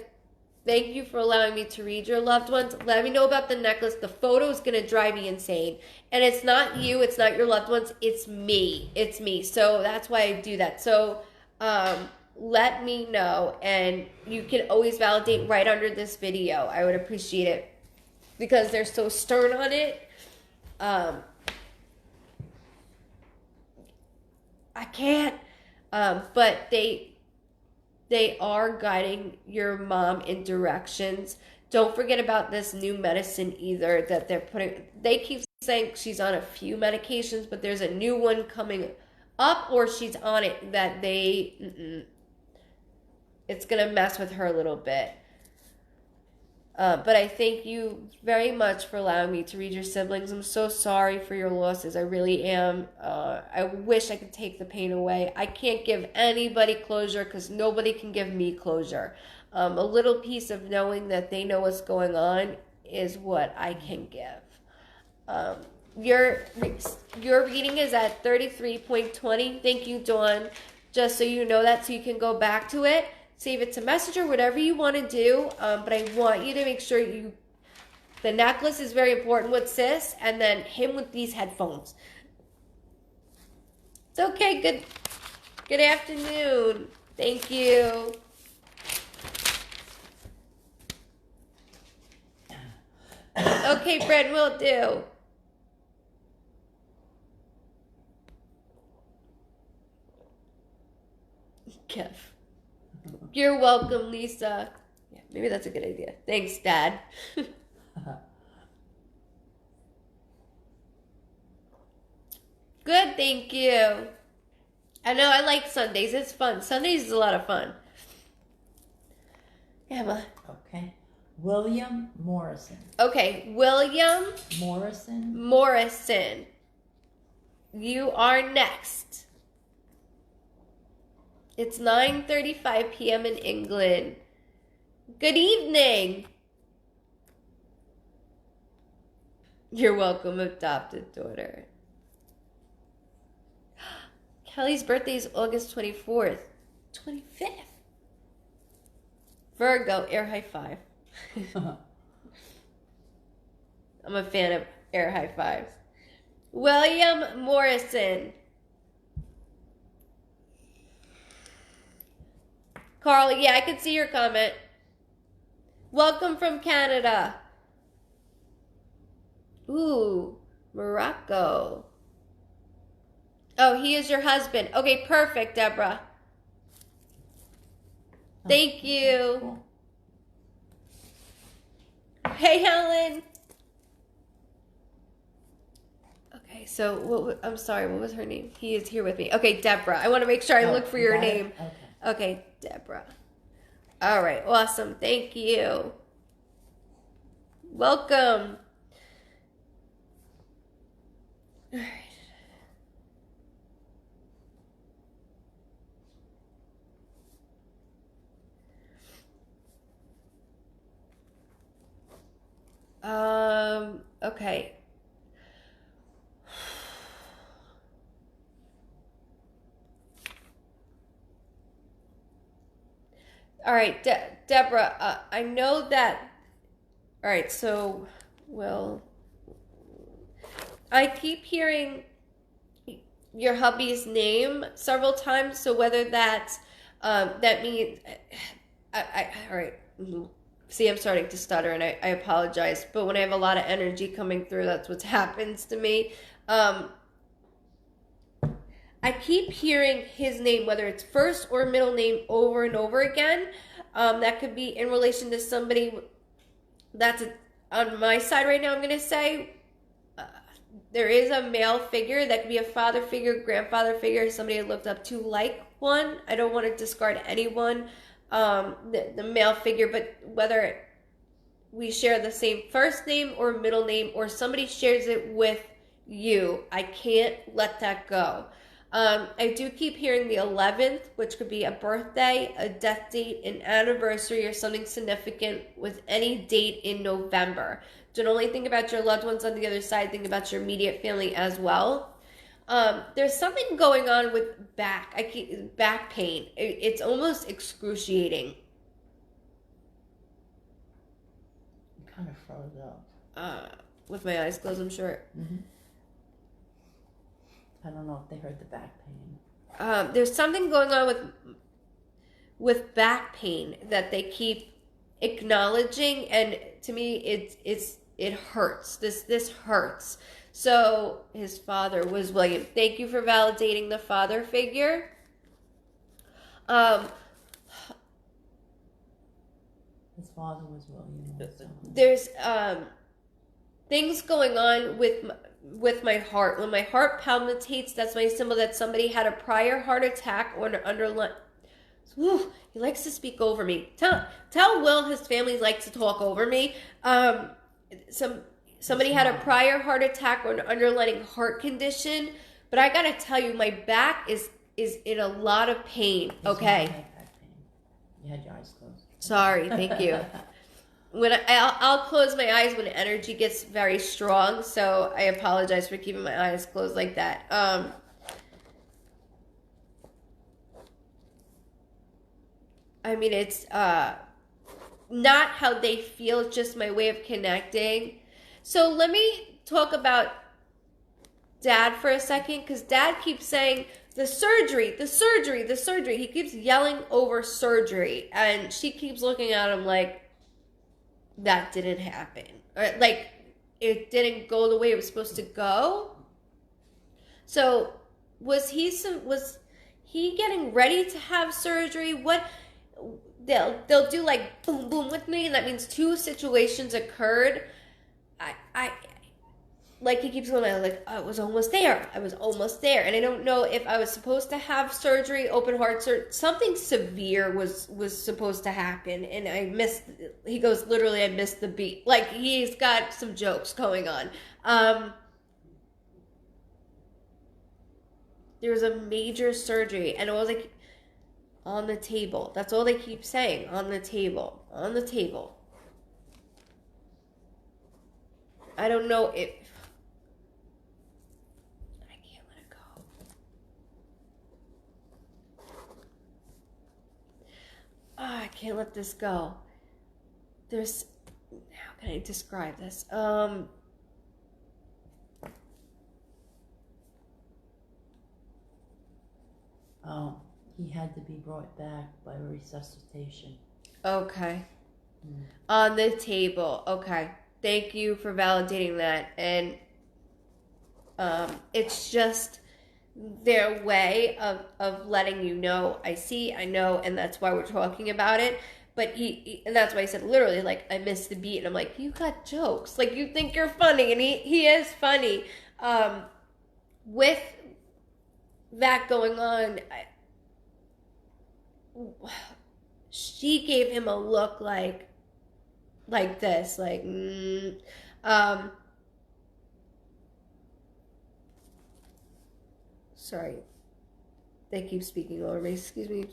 thank you for allowing me to read your loved ones. Let me know about the necklace. The photo is going to drive me insane. And it's not you. It's not your loved ones. It's me. It's me. So that's why I do that. So let me know. And you can always validate right under this video. I would appreciate it. Because they're so stern on it. I can't. But they are guiding your mom in directions. Don't forget about this new medicine either that they're putting. They keep saying she's on a few medications, but there's a new one coming up, or she's on it that it's going to mess with her a little bit. But I thank you very much for allowing me to read your siblings. I'm so sorry for your losses. I really am. I wish I could take the pain away. I can't give anybody closure because nobody can give me closure. A little piece of knowing that they know what's going on is what I can give. Your reading is at 33.20. Thank you, Dawn. Just so you know that, so you can go back to it. Save it to Messenger, whatever you want to do. But I want you to make sure the necklace is very important with sis, and then him with these headphones. It's okay. Good afternoon. Thank you. Okay, Brent, will do. Kev. You're welcome, Lisa. Yeah, maybe that's a good idea. Thanks, Dad. Good, thank you. I know, I like Sundays. It's fun. Sundays is a lot of fun. Emma. Okay. William Morrison. Okay, William Morrison. You are next. It's 9:35 p.m. in England. Good evening. You're welcome, adopted daughter. Kelly's birthday is August 24th. 25th. Virgo, air high five. I'm a fan of air high fives. William Morrison. Carly, yeah, I could see your comment. Welcome from Canada. Ooh, Morocco. Oh, he is your husband. Okay, perfect, Deborah. Thank you. Cool. Hey, Helen. Okay, so I'm sorry, what was her name? He is here with me. Okay, Deborah. I want to make sure I look for your name. Okay, Deborah. All right, awesome. Thank you. Welcome. All right. Okay. All right, Deborah, I know that. All right, so, well, I keep hearing your hubby's name several times, so whether that's, that means, all right. See, I'm starting to stutter, and I apologize, but when I have a lot of energy coming through, that's what happens to me. I keep hearing his name, whether it's first or middle name, over and over again. That could be in relation to somebody that's on my side right now. I'm going to say there is a male figure that could be a father figure, grandfather figure, somebody I looked up to like one. I don't want to discard anyone, the male figure, but whether we share the same first name or middle name, or somebody shares it with you, I can't let that go. I do keep hearing the 11th, which could be a birthday, a death date, an anniversary, or something significant with any date in November. Don't only think about your loved ones on the other side, think about your immediate family as well. There's something going on with back pain. It's almost excruciating. You kind of froze up. With my eyes closed, I'm sure. Mm-hmm. I don't know if they heard the back pain. There's something going on with back pain that they keep acknowledging, and to me, it hurts. This hurts. So his father was William. Thank you for validating the father figure. His father was William. There's things going on with my heart. When my heart palpitates, that's my symbol that somebody had a prior heart attack or an underlying. He likes to speak over me. Tell Will his family likes to talk over me. Somebody had a prior heart attack or an underlying heart condition, but I gotta tell you, my back is in a lot of pain. Okay. Back pain. You had your eyes closed. Sorry. Thank you. When I'll close my eyes when energy gets very strong, so I apologize for keeping my eyes closed like that. I mean, it's not how they feel, it's just my way of connecting. So let me talk about Dad for a second, because Dad keeps saying, the surgery. He keeps yelling over surgery, and she keeps looking at him like, that didn't happen. Or like, it didn't go the way it was supposed to go. So, was he getting ready to have surgery? What they'll do, like boom boom with me, and that means two situations occurred. I like, he keeps going, like, I was almost there, and I don't know if I was supposed to have surgery, open heart surgery, something severe was supposed to happen, and I missed. He goes, literally, I missed the beat. Like, he's got some jokes going on. There was a major surgery, and it was like on the table. That's all they keep saying, on the table. I don't know if I can't let it go. I can't let this go. There's, how can I describe this? He had to be brought back by resuscitation. Okay. On the table. Okay. Thank you for validating that. And it's just their way of letting you know, I see, I know, and that's why we're talking about it. But and that's why I said literally, like, I missed the beat. And I'm like, you got jokes. Like, you think you're funny. And he is funny. With that going on, she gave him a look like this, like, sorry, they keep speaking over me. Excuse me.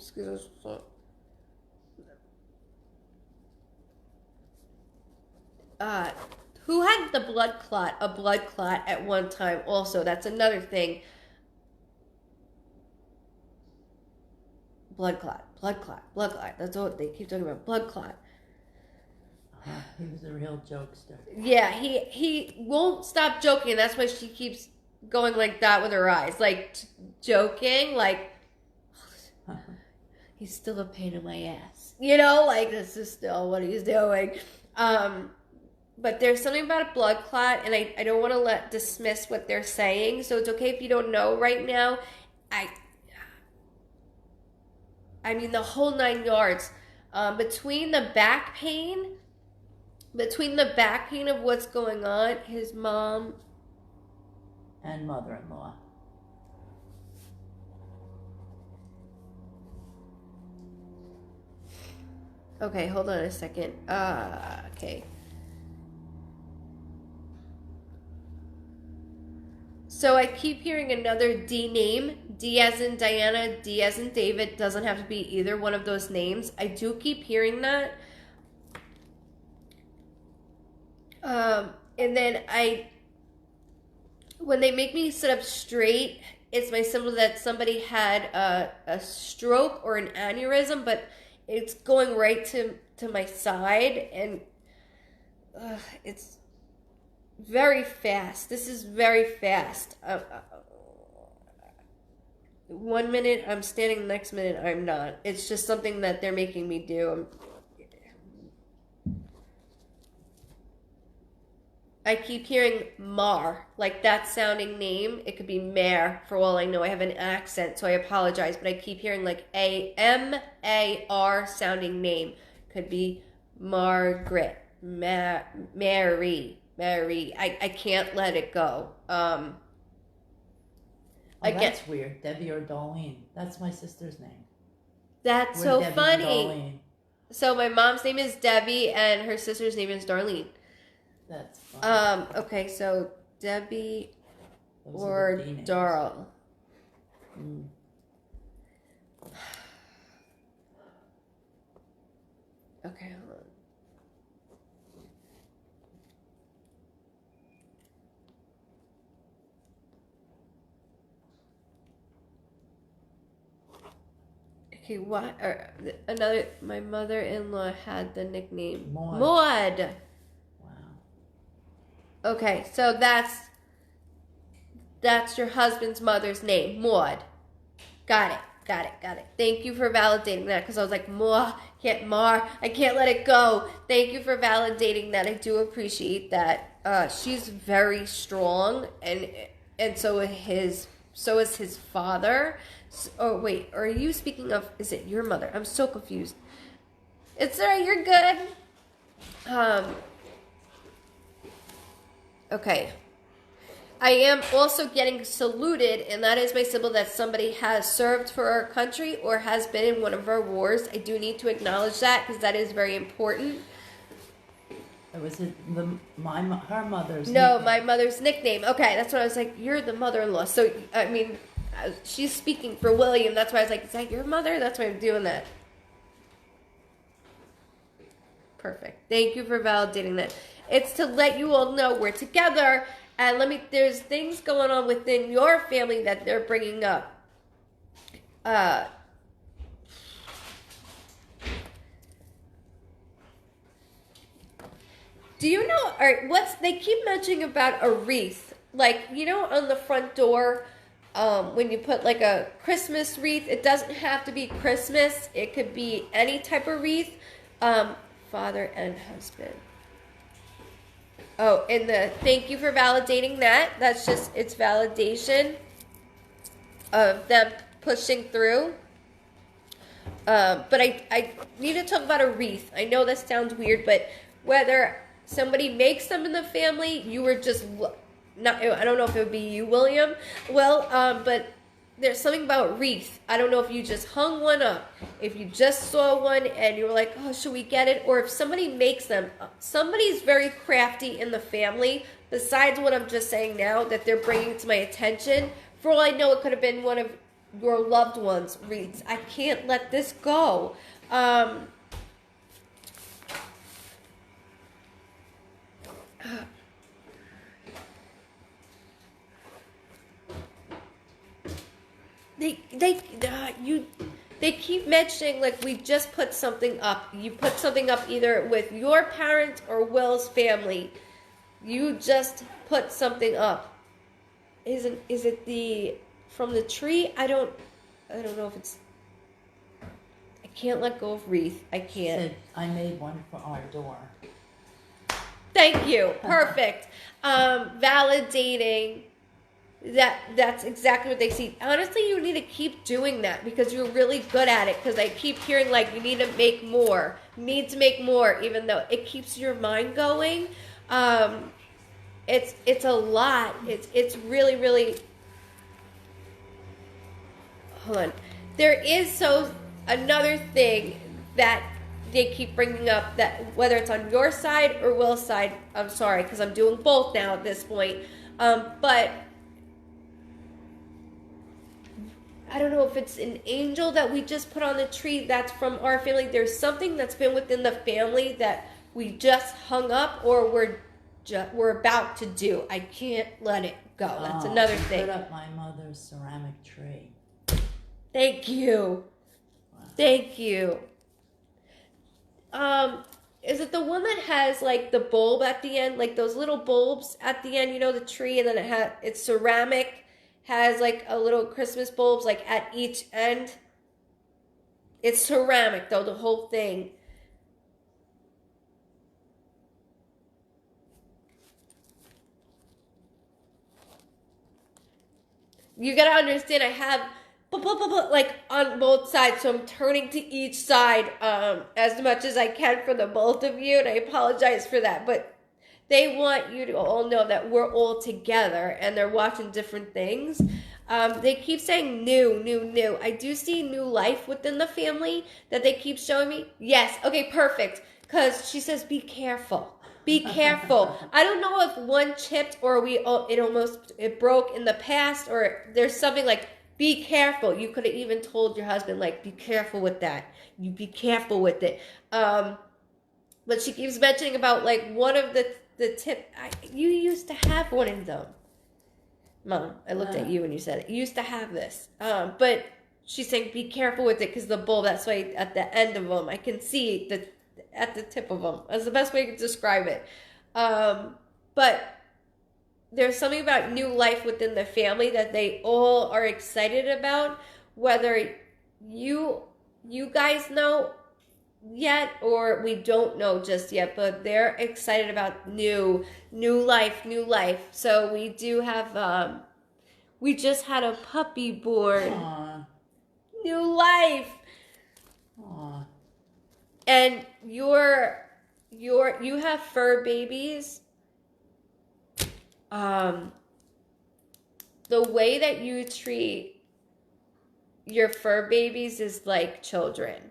Who had the blood clot? A blood clot at one time. Also, that's another thing. Blood clot. That's all they keep talking about. Blood clot. He was a real jokester. Yeah, he won't stop joking. And that's why she keeps going like that with her eyes, like joking, like he's still a pain in my ass. You know, like this is still what he's doing. But there's something about a blood clot, and I don't want to dismiss what they're saying. So it's okay if you don't know right now. I mean the whole 9 yards. Between the back pain of what's going on, his mom and mother-in-law. Okay, hold on a second. Okay. So I keep hearing another D name. D as in Diana, D as in David. Doesn't have to be either one of those names. I do keep hearing that. And then when they make me sit up straight, it's my symbol that somebody had a stroke or an aneurysm, but it's going right to my side, and it's very fast. This is very fast. 1 minute I'm standing, the next minute I'm not. It's just something that they're making me do. I keep hearing Mar, like that sounding name. It could be Mare, for all I know. I have an accent, so I apologize. But I keep hearing like A-M-A-R sounding name. Could be Margaret, Mary. I can't let it go. That's weird. Debbie or Darlene. That's my sister's name. That's so funny. So my mom's name is Debbie, and her sister's name is Darlene. That's funny. Okay, so Debbie or Darl. Okay, hold on. Okay, what? My mother-in-law had the nickname Maud. Wow. Okay, so that's your husband's mother's name, Maud. Got it. Thank you for validating that, because I was like, I can't let it go. Thank you for validating that. I do appreciate that. She's very strong, and so is his father. Oh wait, are you speaking of? Is it your mother? I'm so confused. It's alright. You're good. Okay. I am also getting saluted, and that is my symbol that somebody has served for our country or has been in one of our wars. I do need to acknowledge that, because that is very important. Was it her mother's No, nickname? my mother's nickname. Okay, that's what I was like, you're the mother-in-law. So, I mean, she's speaking for William. That's why I was like, is that your mother? That's why I'm doing that. Perfect. Thank you for validating that. It's to let you all know we're together. And there's things going on within your family that they're bringing up. Do you know, they keep mentioning about a wreath. Like, on the front door, when you put like a Christmas wreath, it doesn't have to be Christmas. It could be any type of wreath. Father and husband. Oh, and thank you for validating that. That's just, it's validation of them pushing through. But I need to talk about a wreath. I know that sounds weird, but whether somebody makes them in the family, you were just not, I don't know if it would be you, William. Well, but there's something about wreath. I don't know if you just hung one up, if you just saw one and you were like, oh, should we get it? Or if somebody makes them. Somebody's very crafty in the family, besides what I'm just saying now, that they're bringing to my attention. For all I know, it could have been one of your loved ones' wreaths. I can't let this go. They keep mentioning like we just put something up. You put something up either with your parents or Will's family. You just put something up. Is it the from the tree? I don't know if it's. I can't let go of wreath. I can't. Said I made one for our door. Thank you. Perfect. Validating. That's exactly what they see. Honestly, you need to keep doing that because you're really good at it. Because I keep hearing like you need to make more, need to make more, even though it keeps your mind going. It's a lot. It's really, really. Hold on. There is another thing that they keep bringing up, that whether it's on your side or Will's side. I'm sorry because I'm doing both now at this point. But I don't know if it's an angel that we just put on the tree that's from our family. There's something that's been within the family that we just hung up or we're about to do. I can't let it go. That's another thing. Put up my mother's ceramic tree. Thank you. Wow. Thank you. Is it the one that has like the bulb at the end, like those little bulbs at the end? You know, the tree, and then it's ceramic. Has like a little Christmas bulbs like at each end. It's ceramic though, the whole thing. You gotta understand, I have like on both sides, so I'm turning to each side as much as I can for the both of you, and I apologize for that, but they want you to all know that we're all together and they're watching different things. They keep saying new. I do see new life within the family that they keep showing me. Yes, okay, perfect. Because she says, be careful. Be careful. I don't know if one chipped or it broke in the past, or there's something like, be careful. You could have even told your husband, like, be careful with that. You be careful with it. But she keeps mentioning about like one of the tip. You used to have one of them. Mom, I looked at you when you said it. You used to have this. But she's saying be careful with it because the bulb, that's why at the end of them, I can see at the tip of them. That's the best way to describe it. But there's something about new life within the family that they all are excited about, whether you guys know yet or we don't know just yet, but they're excited about new life. So we do have we just had a puppy born. Aww. New life. Aww. And you have fur babies. The way that you treat your fur babies is like children.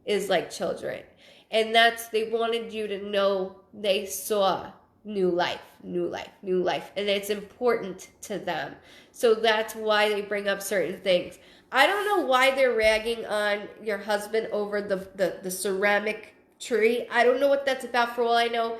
And they wanted you to know they saw new life. And it's important to them. So that's why they bring up certain things. I don't know why they're ragging on your husband over the ceramic tree. I don't know what that's about. For all I know,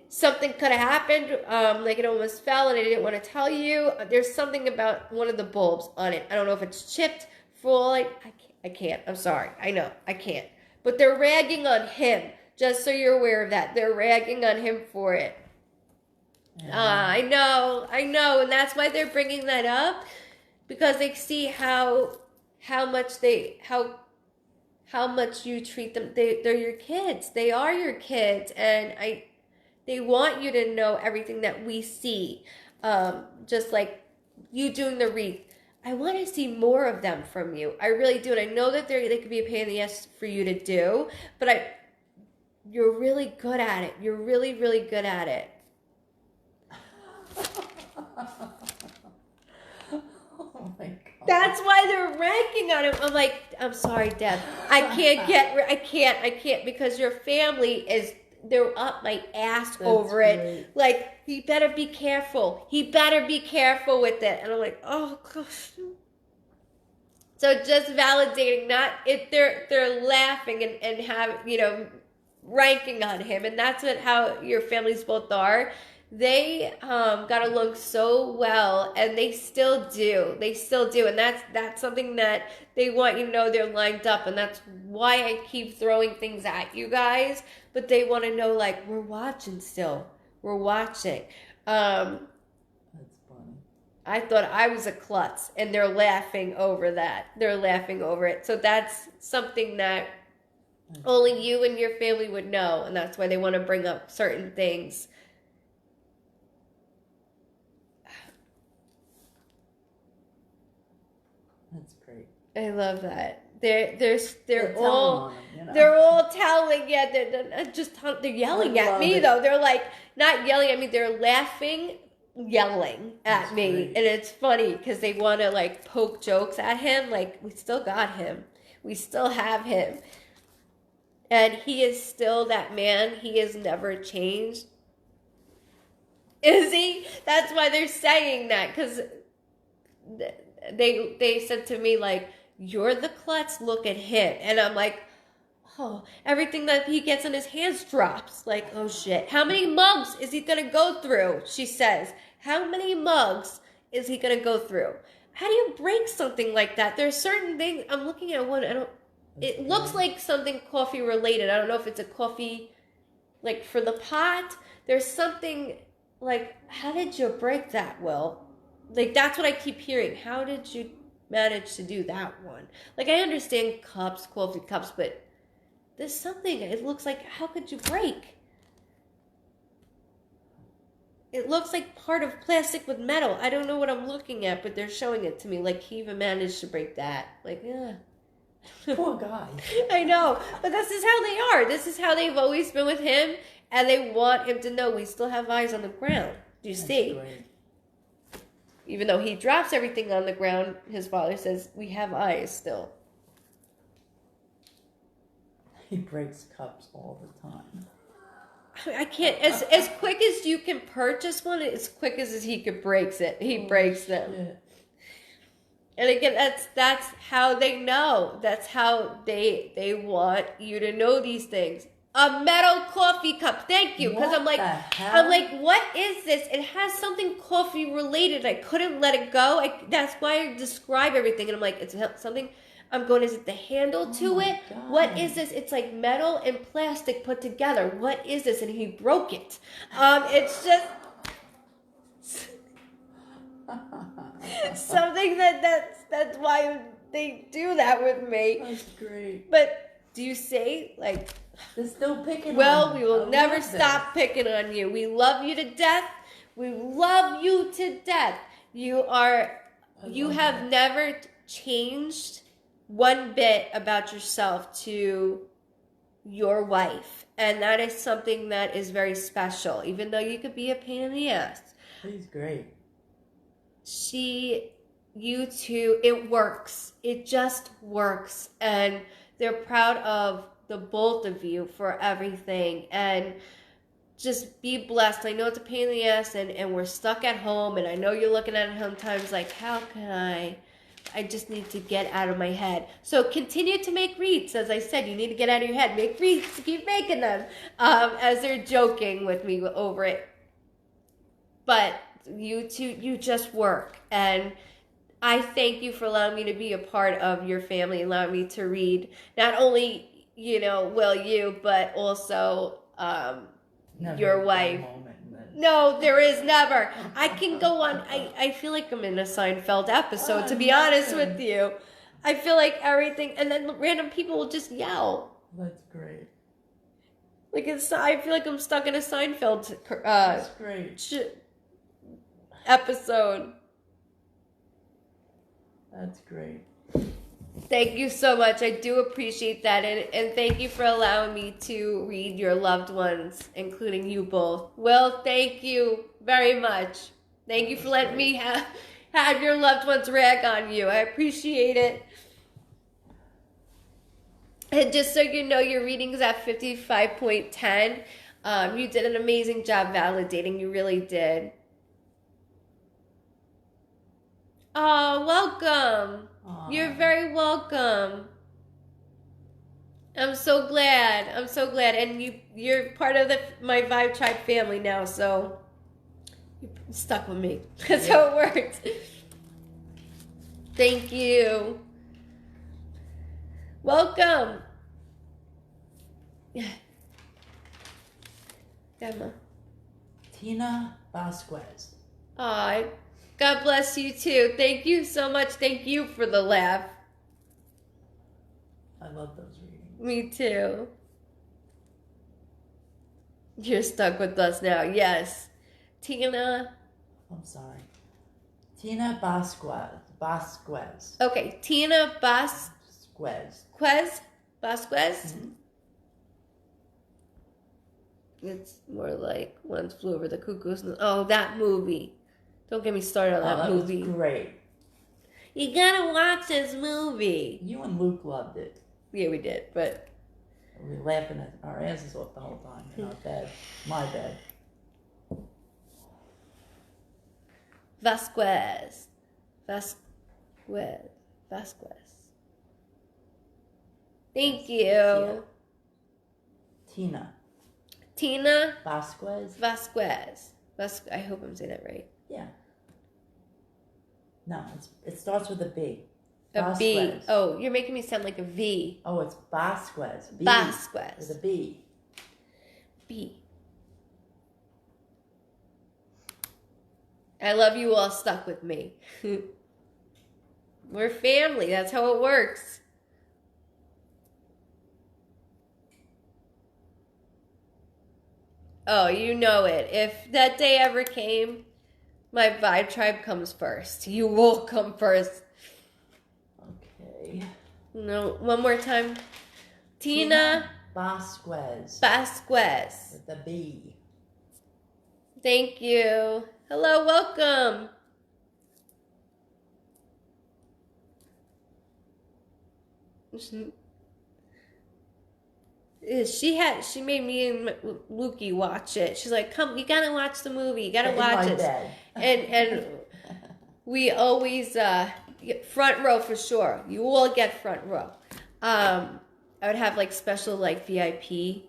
something could have happened. Like it almost fell and I didn't want to tell you. There's something about one of the bulbs on it. I don't know if it's chipped. For all I can't. I'm sorry. I know. I can't. But they're ragging on him. Just so you're aware of that. They're ragging on him for it. I know, and that's why they're bringing that up, because they see how much how much you treat them. They're your kids. They are your kids, and they want you to know everything that we see. Just like you doing the wreath. I want to see more of them from you. I really do, and I know that they could be a pain in the ass for you to do, but you're really good at it. You're really, really good at it. Oh my God. That's why they're ranking on him. I'm like, I'm sorry, Deb. I can't because your family they're up my ass over great. it. Like, he better be careful. He better be careful with it. And I'm like, oh gosh. So just validating, not if they're laughing and have, ranking on him, and that's how your families both are. They got along so well, and they still do, and that's something that they want you to know. They're lined up, and that's why I keep throwing things at you guys, but they want to know, like, we're watching still, we're watching. That's funny. I thought I was a klutz, and they're laughing over that. They're laughing over it. So that's something that only you and your family would know, and that's why they want to bring up certain things. That's great. I love that. They're telling all on them, you know? they're all telling. Yeah, they're yelling I at love me it. though. They're like not yelling at me. They're laughing, yelling at That's me, great. and it's funny because they want to like poke jokes at him. Like, we still got him. We still have him, and he is still that man. He has never changed. Is he? That's why they're saying that, because they said to me, like, you're the klutz, look at him. And I'm like, oh, everything that he gets in his hands drops. Like, oh shit, how many mugs is he gonna go through? She says, how many mugs is he gonna go through? How do you break something like that? There's certain things. I'm looking at one, it looks like something coffee related. I don't know if it's a coffee, like, for the pot. There's something, like, how did you break that, Will? Like, that's what I keep hearing. How did you manage to do that one? Like, I understand cups, coffee cups, but there's something, it looks like, how could you break? It looks like part of plastic with metal. I don't know what I'm looking at, but they're showing it to me. Like, he even managed to break that. Like, yeah. Poor guy. I know, but this is how they are. This is how they've always been with him, and they want him to know we still have eyes on the ground. Do you see? Great. Even though he drops everything on the ground, his father says, we have eyes still. He breaks cups all the time. I can't, as quick as you can purchase one, as quick as he could breaks it. He breaks them. Shit. And again, that's how they know. That's how they want you to know these things. A metal coffee cup. Thank you. Because I'm like, what is this? It has something coffee related. I couldn't let it go. That's why I describe everything. And I'm like, it's something. I'm going, is it the handle to it? God. What is this? It's like metal and plastic put together. What is this? And he broke it. It's just something that's why they do that with me. That's great. But do you say, like, They're still picking well, on we him. will I never love stop picking on you. We love you to death. We love you to death. You have never changed one bit about yourself to your wife. And that is something that is very special. Even though you could be a pain in the ass. He's great. You two, it works. It just works. And they're proud of the both of you for everything. And just be blessed. I know it's a pain in the ass, and we're stuck at home, and I know you're looking at it sometimes like, how can I just need to get out of my head. So continue to make wreaths. As I said, you need to get out of your head. Make wreaths. Keep making them. As they're joking with me over it. But you two, you just work. And I thank you for allowing me to be a part of your family, allowing me to read not only, will you, but also your wife. Moment, but No, there is never. I can go on. I feel like I'm in a Seinfeld episode, to be honest with you. I feel like everything, and then random people will just yell. That's great. Like I feel like I'm stuck in a Seinfeld That's great. episode. That's great. Thank you so much. I do appreciate that, and thank you for allowing me to read your loved ones, including you both. Will, thank you very much. Thank you for letting me have your loved ones rag on you. I appreciate it. And just so you know, your reading is at 55.10. You did an amazing job validating. You really did. Oh, welcome. Aww. You're very welcome. I'm so glad. I'm so glad. And you're part of my Vibe Tribe family now, so you're stuck with me. That's how it works. Thank you. Welcome. Emma. Tina Vasquez. Aw, God bless you too. Thank you so much. Thank you for the laugh. I love those readings. Me too. You're stuck with us now. Yes. Tina. I'm sorry. Tina Vasquez. Okay, Tina Vasquez. Vasquez? Mm-hmm. It's more like One Flew Over the Cuckoo's Nest. Oh, that movie. Don't get me started on that movie. Was great. You gotta watch this movie. You and Luke loved it. Yeah, we did, but We were laughing at our asses off the whole time in our bed. My bed. Vasquez. Thank you. Yeah. Tina Vasquez. I hope I'm saying that right. Yeah. No, it starts with a B. A B. Oh, you're making me sound like a V. Oh, it's Vasquez. B. Vasquez. With a B. B. I love you all stuck with me. We're family. That's how it works. Oh, you know it. If that day ever came, my Vibe Tribe comes first. You will come first. Okay. No, one more time. Tina Vasquez. Vasquez. With a B. Thank you. Hello, welcome. She made me and Lukey watch it. She's like, "Come, you gotta watch the movie. You gotta watch it." And we always front row for sure. You all get front row. I would have like special like VIP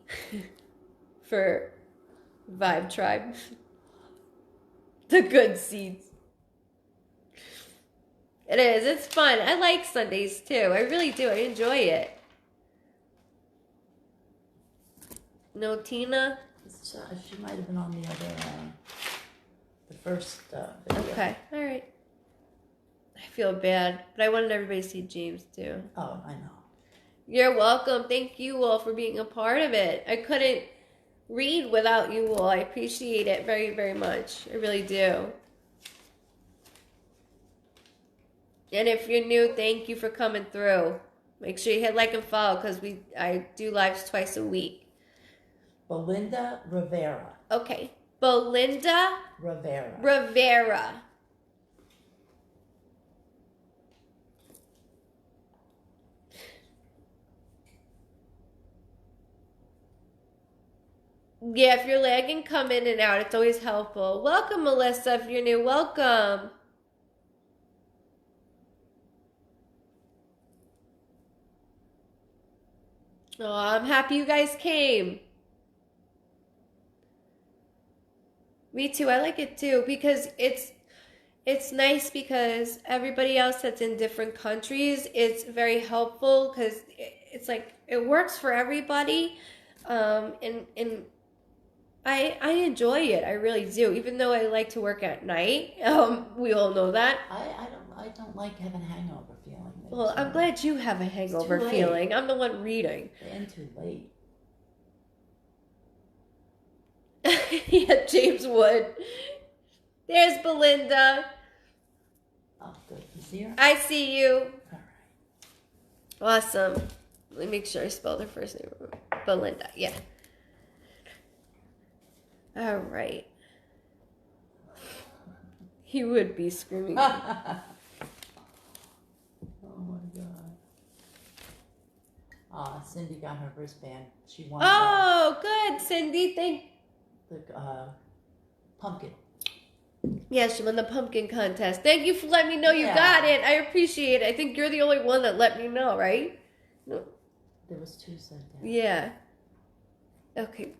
for Vibe Tribe. The good seats. It is. It's fun. I like Sundays too. I really do. I enjoy it. No, Tina? She might have been on the other, the first video. Okay. All right. I feel bad, but I wanted everybody to see James too. Oh, I know. You're welcome. Thank you all for being a part of it. I couldn't read without you all. I appreciate it very, very much. I really do. And if you're new, thank you for coming through. Make sure you hit like and follow because I do lives twice a week. Belinda Rivera. Okay. Belinda Rivera. Yeah, if you're lagging, come in and out. It's always helpful. Welcome, Melissa, if you're new. Welcome. Oh, I'm happy you guys came. Me too. I like it too because it's nice because everybody else that's in different countries, it's very helpful because it's like it works for everybody. And I enjoy it. I really do. Even though I like to work at night. We all know that. I don't like having a hangover feeling. Well, I'm glad you have a hangover too late. feeling. I'm the one reading. And too late. Yeah, James Wood. There's Belinda. Oh, good. You see her? I see you. All right. Awesome. Let me make sure I spelled her first name. Belinda. Yeah. All right. He would be screaming. Oh my God. Cindy got her wristband. She won Oh, good, Cindy. the pumpkin. Yeah, she won the pumpkin contest. Thank you for letting me know you Yeah. got it. I appreciate it. I think you're the only one that let me know, right? No. There was 2 sent down. Yeah. Okay.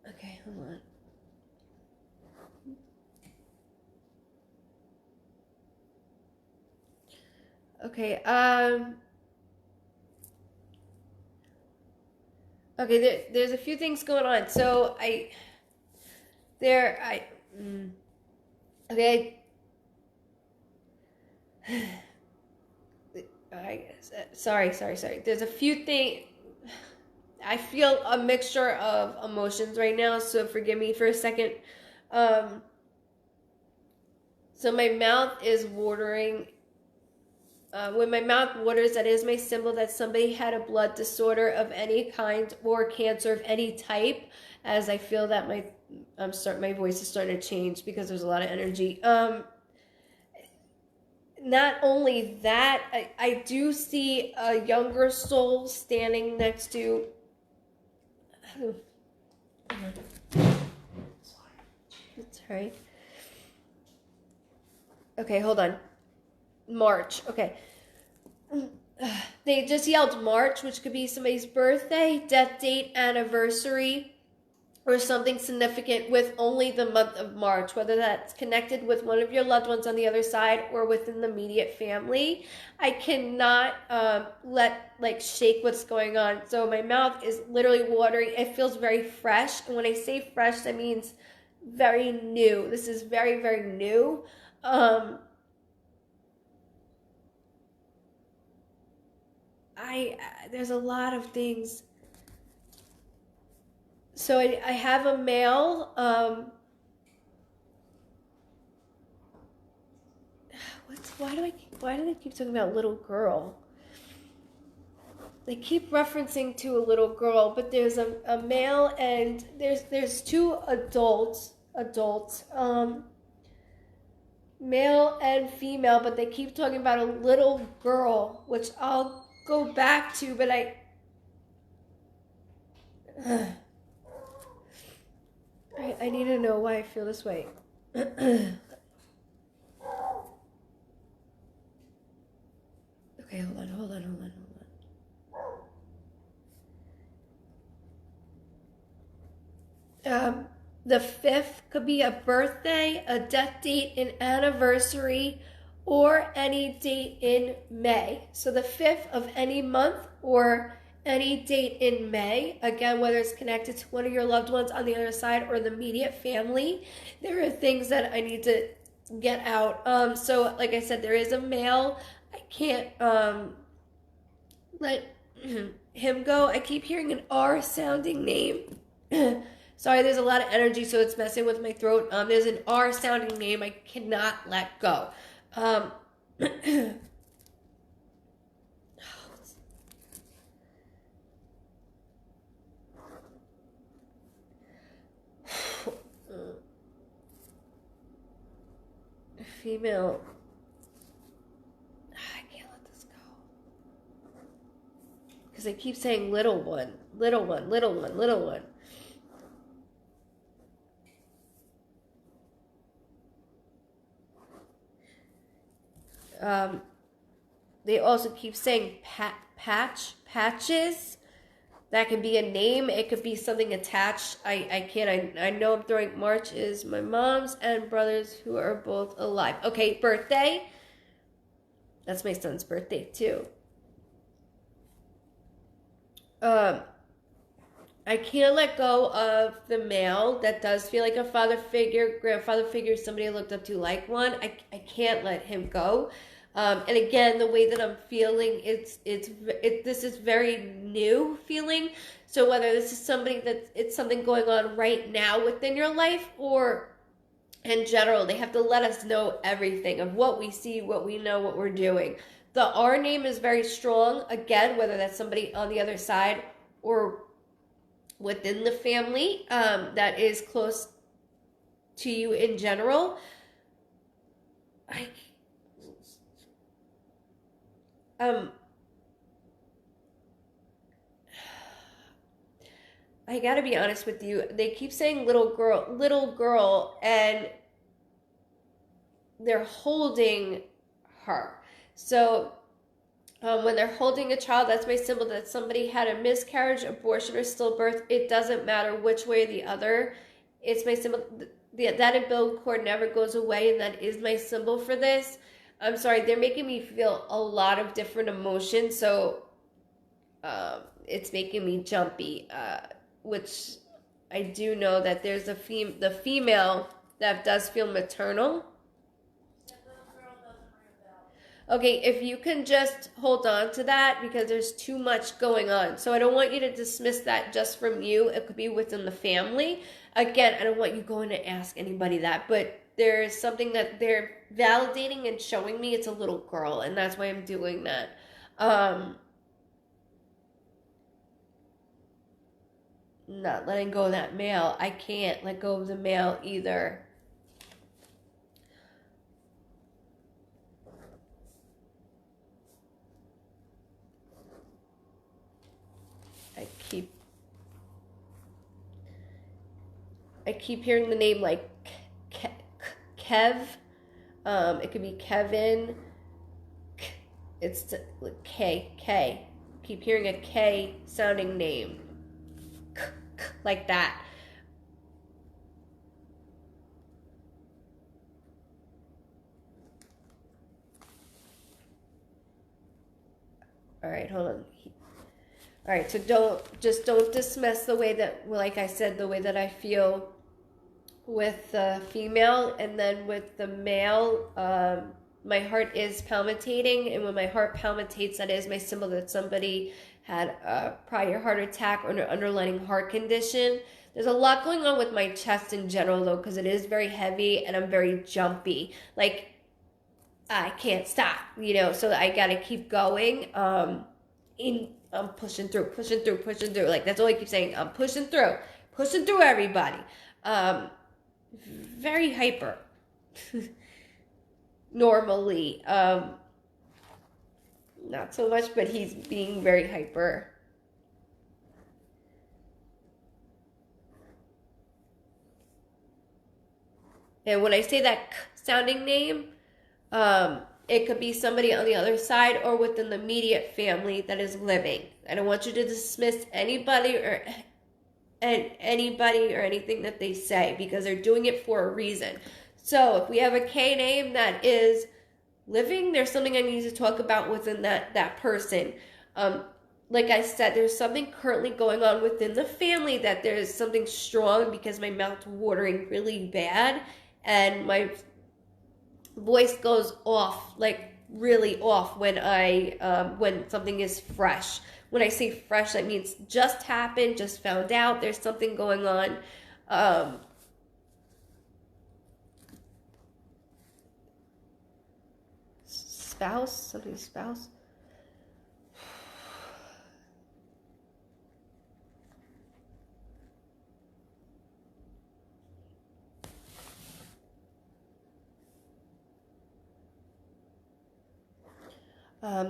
Okay, hold on. Okay, okay, there's a few things going on. So okay, sorry. There's a few things. I feel a mixture of emotions right now, so forgive me for a second. So my mouth is watering. When my mouth waters, that is my symbol that somebody had a blood disorder of any kind or cancer of any type. As I feel that my voice is starting to change because there's a lot of energy. Not only that, I do see a younger soul standing next to. That's right. Okay, hold on. March. Okay. They just yelled March, which could be somebody's birthday, death date, anniversary, or something significant with only the month of March, whether that's connected with one of your loved ones on the other side or within the immediate family. I cannot shake what's going on. So my mouth is literally watering. It feels very fresh. And when I say fresh, that means very new. This is very, very new. There's a lot of things. So I have a male. Why do they keep talking about little girl? They keep referencing to a little girl, but there's a male and there's 2 adults, male and female, but they keep talking about a little girl, which I'll go back to, but I need to know why I feel this way. Okay, hold on. The 5th could be a birthday, a death date, an anniversary, or any date in May. So the 5th of any month or any date in May. Again, whether it's connected to one of your loved ones on the other side or the immediate family. There are things that I need to get out. So like I said, there is a male. I can't let him go. I keep hearing an R sounding name. Sorry, there's a lot of energy, so it's messing with my throat. There's an R sounding name I cannot let go. Female. I can't let this go. Because I keep saying little one. They also keep saying patches. That could be a name. It could be something attached. I know I'm throwing. March is my mom's and brother's who are both alive. Okay, birthday. That's my son's birthday too. Um, I can't let go of the male that does feel like a father figure, grandfather figure, somebody I looked up to like one. I can't let him go. And again, the way that I'm feeling, this is very new feeling. So whether this is somebody that it's something going on right now within your life or in general, they have to let us know everything of what we see, what we know, what we're doing. The R name is very strong. Again, whether that's somebody on the other side or within the family that is close to you in general. I um I gotta be honest with you. They keep saying little girl, and they're holding her. So when they're holding a child, that's my symbol that somebody had a miscarriage, abortion, or stillbirth. It doesn't matter which way or the other. It's my symbol. That umbilical cord never goes away, and that is my symbol for this. I'm sorry, they're making me feel a lot of different emotions, so it's making me jumpy, which I do know that there's the female that does feel maternal. Okay, if you can just hold on to that because there's too much going on. So I don't want you to dismiss that just from you. It could be within the family. Again, I don't want you going to ask anybody that, but there's something that they're validating and showing me it's a little girl, and that's why I'm doing that. Not letting go of that male. I can't let go of the male either. I keep hearing the name like Kev. It could be Kevin. It's K. Keep hearing a K sounding name. Like that. All right, hold on. All right, so don't dismiss the way that, like I said, the way that I feel with the female, and then with the male, my heart is palpitating, and when my heart palpitates, that is my symbol that somebody had a prior heart attack or an underlying heart condition. There's a lot going on with my chest in general, though, because it is very heavy and I'm very jumpy. Like, I can't stop, so I gotta keep going. I'm pushing through. Like, that's all I keep saying. I'm pushing through everybody. Very hyper. Normally. Not so much, but he's being very hyper. And when I say that sounding name, it could be somebody on the other side or within the immediate family that is living. I don't want you to dismiss anybody or anything that they say, because they're doing it for a reason. So if we have a K name that is living, there's something I need to talk about within that person. Like I said, there's something currently going on within the family that there's something strong, because my mouth's watering really bad and my voice goes off, like really off, when something is fresh. When I say fresh, that means just happened, just found out, there's something going on. Spouse.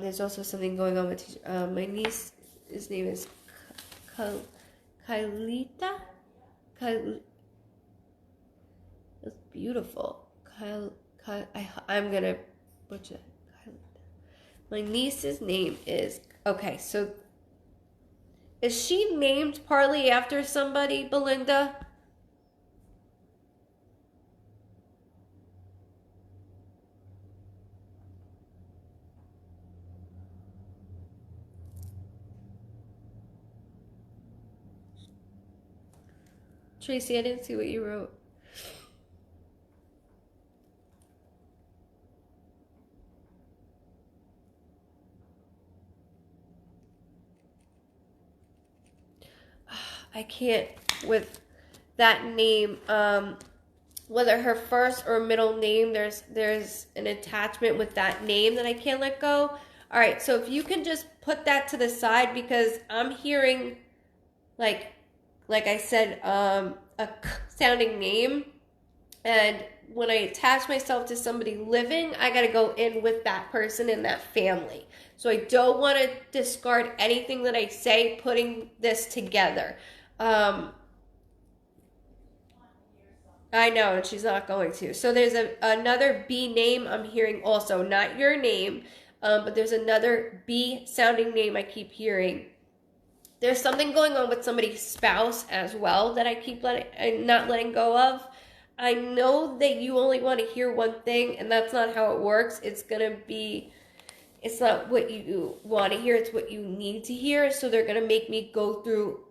There's also something going on with my niece. His name is Kylita. That's beautiful. I'm gonna butcher it. My niece's name is, okay, so is she named partly after somebody, Belinda? Tracy, I didn't see what you wrote. I can't with that name. Whether her first or middle name, there's an attachment with that name that I can't let go. All right, so if you can just put that to the side, because I'm hearing like I said, a sounding name, and when I attach myself to somebody living, I got to go in with that person in that family. So I don't want to discard anything that I say putting this together. I know, and she's not going to. So there's another B name I'm hearing also, not your name, but there's another B sounding name I keep hearing. There's something going on with somebody's spouse as well that I keep not letting go of. I know that you only want to hear one thing, and that's not how it works. It's not what you want to hear, it's what you need to hear. So they're going to make me go through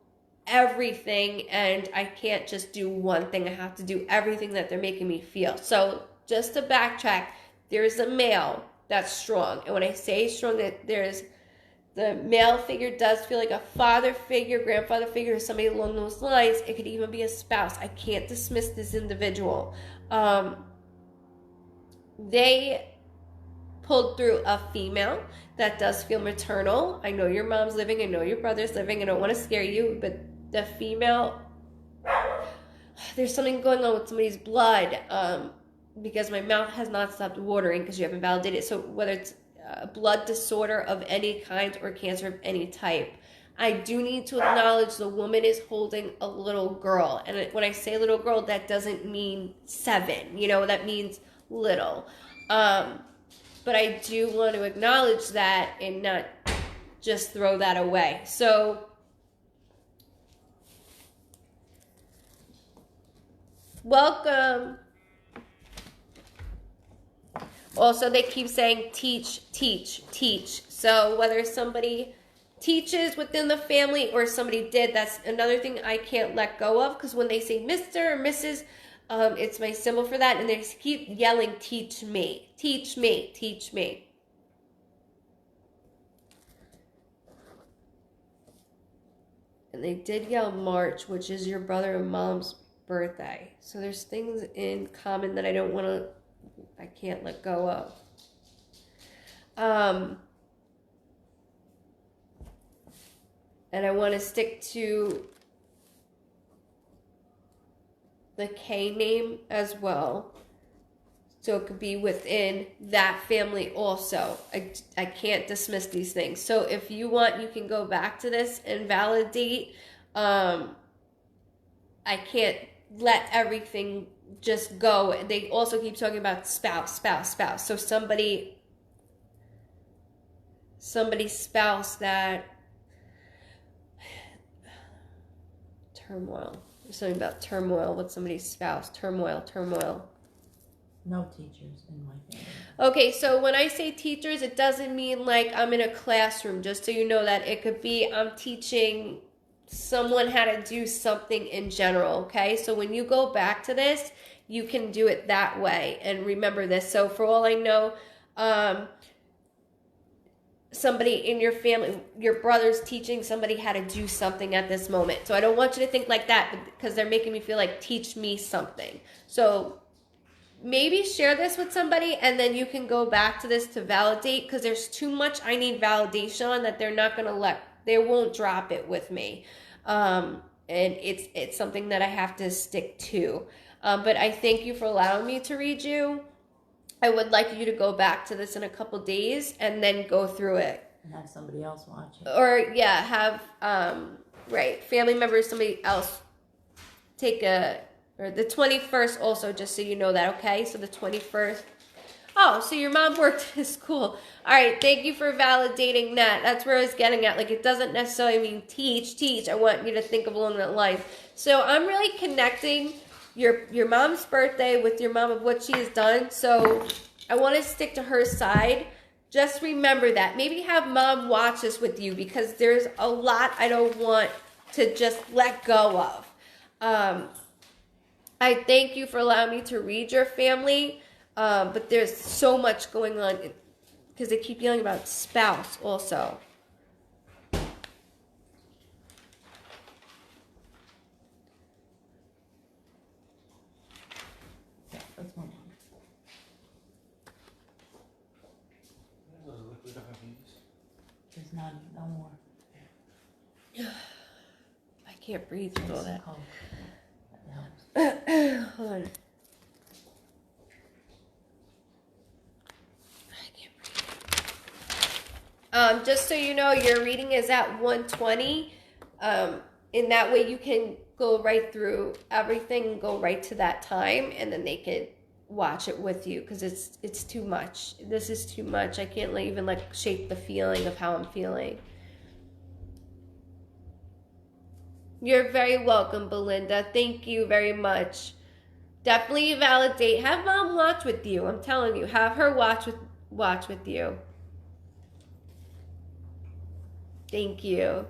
everything, and I can't just do one thing. I have to do everything that they're making me feel. So just to backtrack, there's a male that's strong. And when I say strong, that there's the male figure does feel like a father figure, grandfather figure, or somebody along those lines. It could even be a spouse. I can't dismiss this individual. They pulled through a female that does feel maternal. I know your mom's living. I know your brother's living. I don't want to scare you, but the female, there's something going on with somebody's blood, because my mouth has not stopped watering because you haven't validated. So whether it's a blood disorder of any kind or cancer of any type, I do need to acknowledge the woman is holding a little girl. And when I say little girl, that doesn't mean 7, that means little. But I do want to acknowledge that and not just throw that away. So welcome. Also, they keep saying teach, teach, teach. So whether somebody teaches within the family or somebody did, that's another thing I can't let go of, because when they say Mr. or Mrs., it's my symbol for that, and they keep yelling, teach me, teach me, teach me. And they did yell March, which is your brother and mom's birthday. So there's things in common that I can't let go of. And I want to stick to the K name as well. So it could be within that family also. I can't dismiss these things. So if you want, you can go back to this and validate. I can't let everything just go. They also keep talking about spouse. So somebody's spouse that turmoil. There's something about turmoil with somebody's spouse. Turmoil. No teachers in my family. Okay, so when I say teachers, it doesn't mean like I'm in a classroom, just so you know that. It could be I'm teaching someone how to do something in general, okay? So when you go back to this, you can do it that way and remember this. So for all I know, somebody in your family, your brother's teaching somebody how to do something at this moment. So I don't want you to think like that, because they're making me feel like teach me something. So maybe share this with somebody, and then you can go back to this to validate, because there's too much I need validation on that they're not going to they won't drop it with me. And it's something that I have to stick to. But I thank you for allowing me to read you. I would like you to go back to this in a couple days and then go through it. And have somebody else watch it. Or, yeah, have, family members, somebody else take or the 21st also, just so you know that, okay? So the 21st. Oh, so your mom worked at school. All right, thank you for validating that. That's where I was getting at. Like, it doesn't necessarily mean teach. I want you to think of along that line. So I'm really connecting your mom's birthday with your mom of what she has done. So I want to stick to her side. Just remember that. Maybe have mom watch this with you, because there's a lot I don't want to just let go of. I thank you for allowing me to read your family, but there's so much going on because they keep yelling about spouse also. Yeah, that's one. There's none, no more. I can't breathe with all that. Coke. That helps. Hold on. I can't breathe. Just so you know, your reading is at 120. In that way, you can go right through everything and go right to that time, and then they could watch it with you because it's too much. This is too much. I can't even like shape the feeling of how I'm feeling. You're very welcome, Belinda. Thank you very much. Definitely validate. Have mom watch with you. I'm telling you, have her watch with you. Thank you.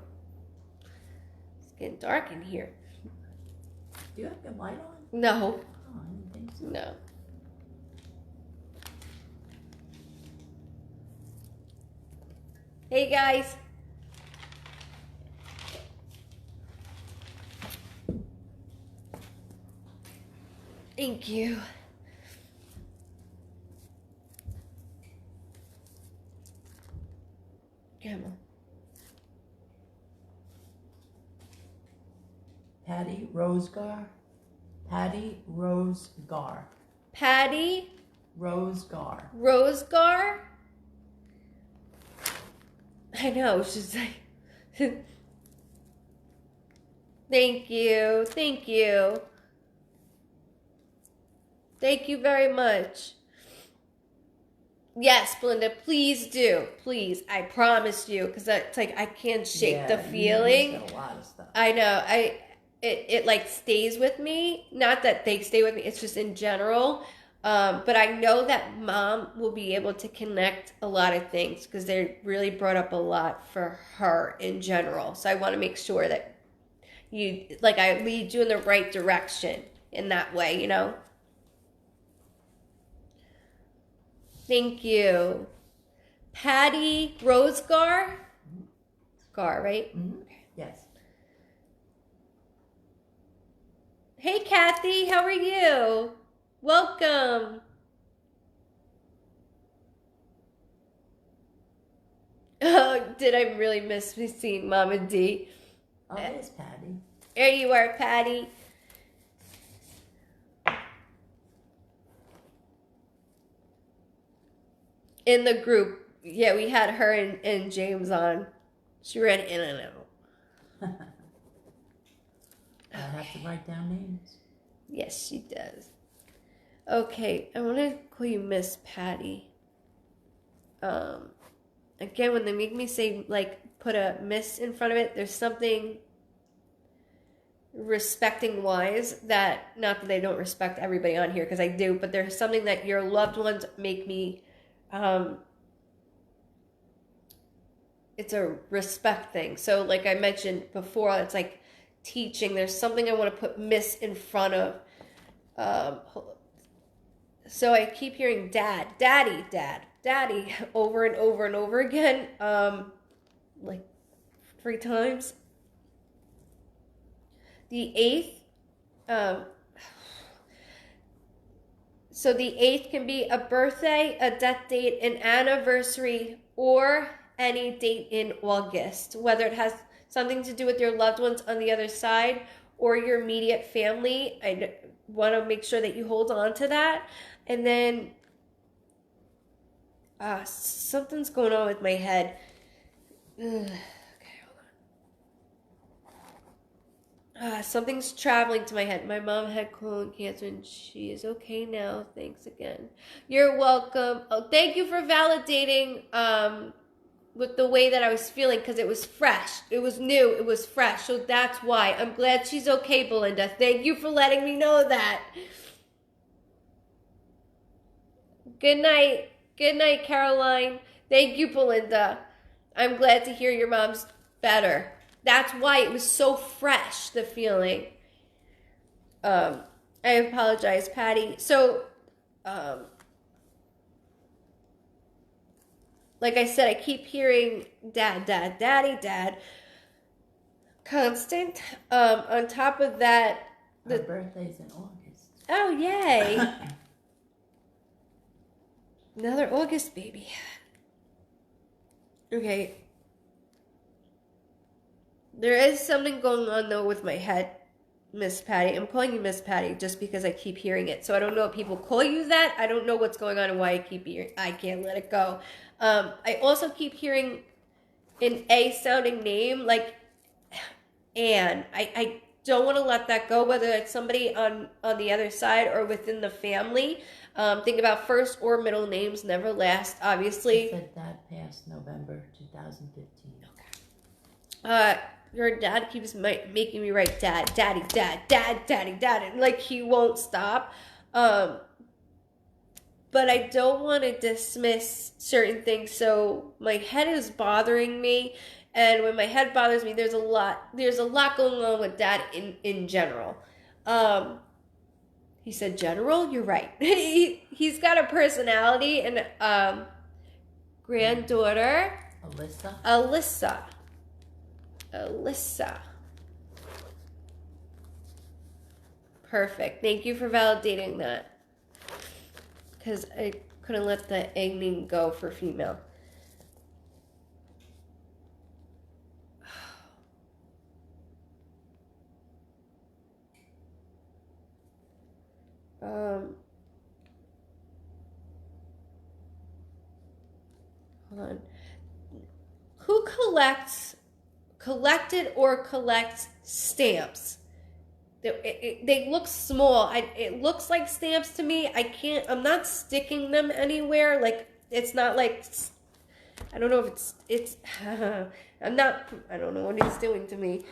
It's getting dark in here. Do you have your light on? No. Oh, I didn't think so. No. Hey guys. Thank you. Come on. Patty Rosegar. Patty Rosegar. Patty Rosegar. Rosegar. I know, she's like Thank you. Thank you. Thank you very much. Yes, Belinda, please do. Please. I promise you. Because it's like I can't shake the feeling. You must get a lot of stuff. I know. It like stays with me. Not that they stay with me. It's just in general. But I know that mom will be able to connect a lot of things because they really brought up a lot for her in general. So I want to make sure that I lead you in the right direction in that way, you know? Thank you. Patty Rosegar? Gar, right? Mm-hmm. Yes. Hey, Kathy, how are you? Welcome. Oh, did I really miss seeing Mama D? Oh, there's Patty. There you are, Patty. In the group, yeah, we had her and James on. She ran in and out. I have to write down names. Yes, she does. Okay, I want to call you Miss Patty. Again, when they make me say, like, put a miss in front of it, there's something respecting wise that, not that they don't respect everybody on here, because I do, but there's something that your loved ones make me, it's a respect thing. So like I mentioned before, it's like teaching. There's something I want to put miss in front of. So I keep hearing dad, daddy, dad, daddy over and over and over again, like 3 times. The 8th, so the 8th can be a birthday, a death date, an anniversary, or any date in August, whether it has something to do with your loved ones on the other side or your immediate family. I want to make sure that you hold on to that. And then something's going on with my head. Okay, hold on. Something's traveling to my head. My mom had colon cancer and she is okay now. Thanks again. You're welcome. Oh, thank you for validating with the way that I was feeling, because it was fresh. It was new. It was fresh. So that's why. I'm glad she's okay, Belinda. Thank you for letting me know that. Good night. Good night, Caroline. Thank you, Belinda. I'm glad to hear your mom's better. That's why it was so fresh, the feeling. I apologize, Patty. So, um, like I said, I keep hearing dad, dad, daddy, dad. Constant. On top of that, Her birthday's in August. oh, yay. Another August baby. Okay. There is something going on, though, with my head, Miss Patty. I'm calling you Miss Patty just because I keep hearing it. So I don't know if people call you that. I don't know what's going on and why I keep hearing. I can't let it go. I also keep hearing an A-sounding name, like Anne. I don't want to let that go, whether it's somebody on the other side or within the family. Think about first or middle names never last, obviously. She said Dad passed November 2015. Okay. Your dad keeps making me write dad, daddy, dad, dad, daddy, dad, and like he won't stop. But I don't want to dismiss certain things. So my head is bothering me, and when my head bothers me, there's a lot going on with dad in general. He said general. You're right. He's got a personality, and granddaughter Alyssa. Perfect. Thank you for validating that. Because I couldn't let the egg name go for female. Hold on. Who collected or collects stamps? They look small. It looks like stamps to me. I'm not sticking them anywhere. Like, it's not like, I don't know if it's, I don't know what he's doing to me.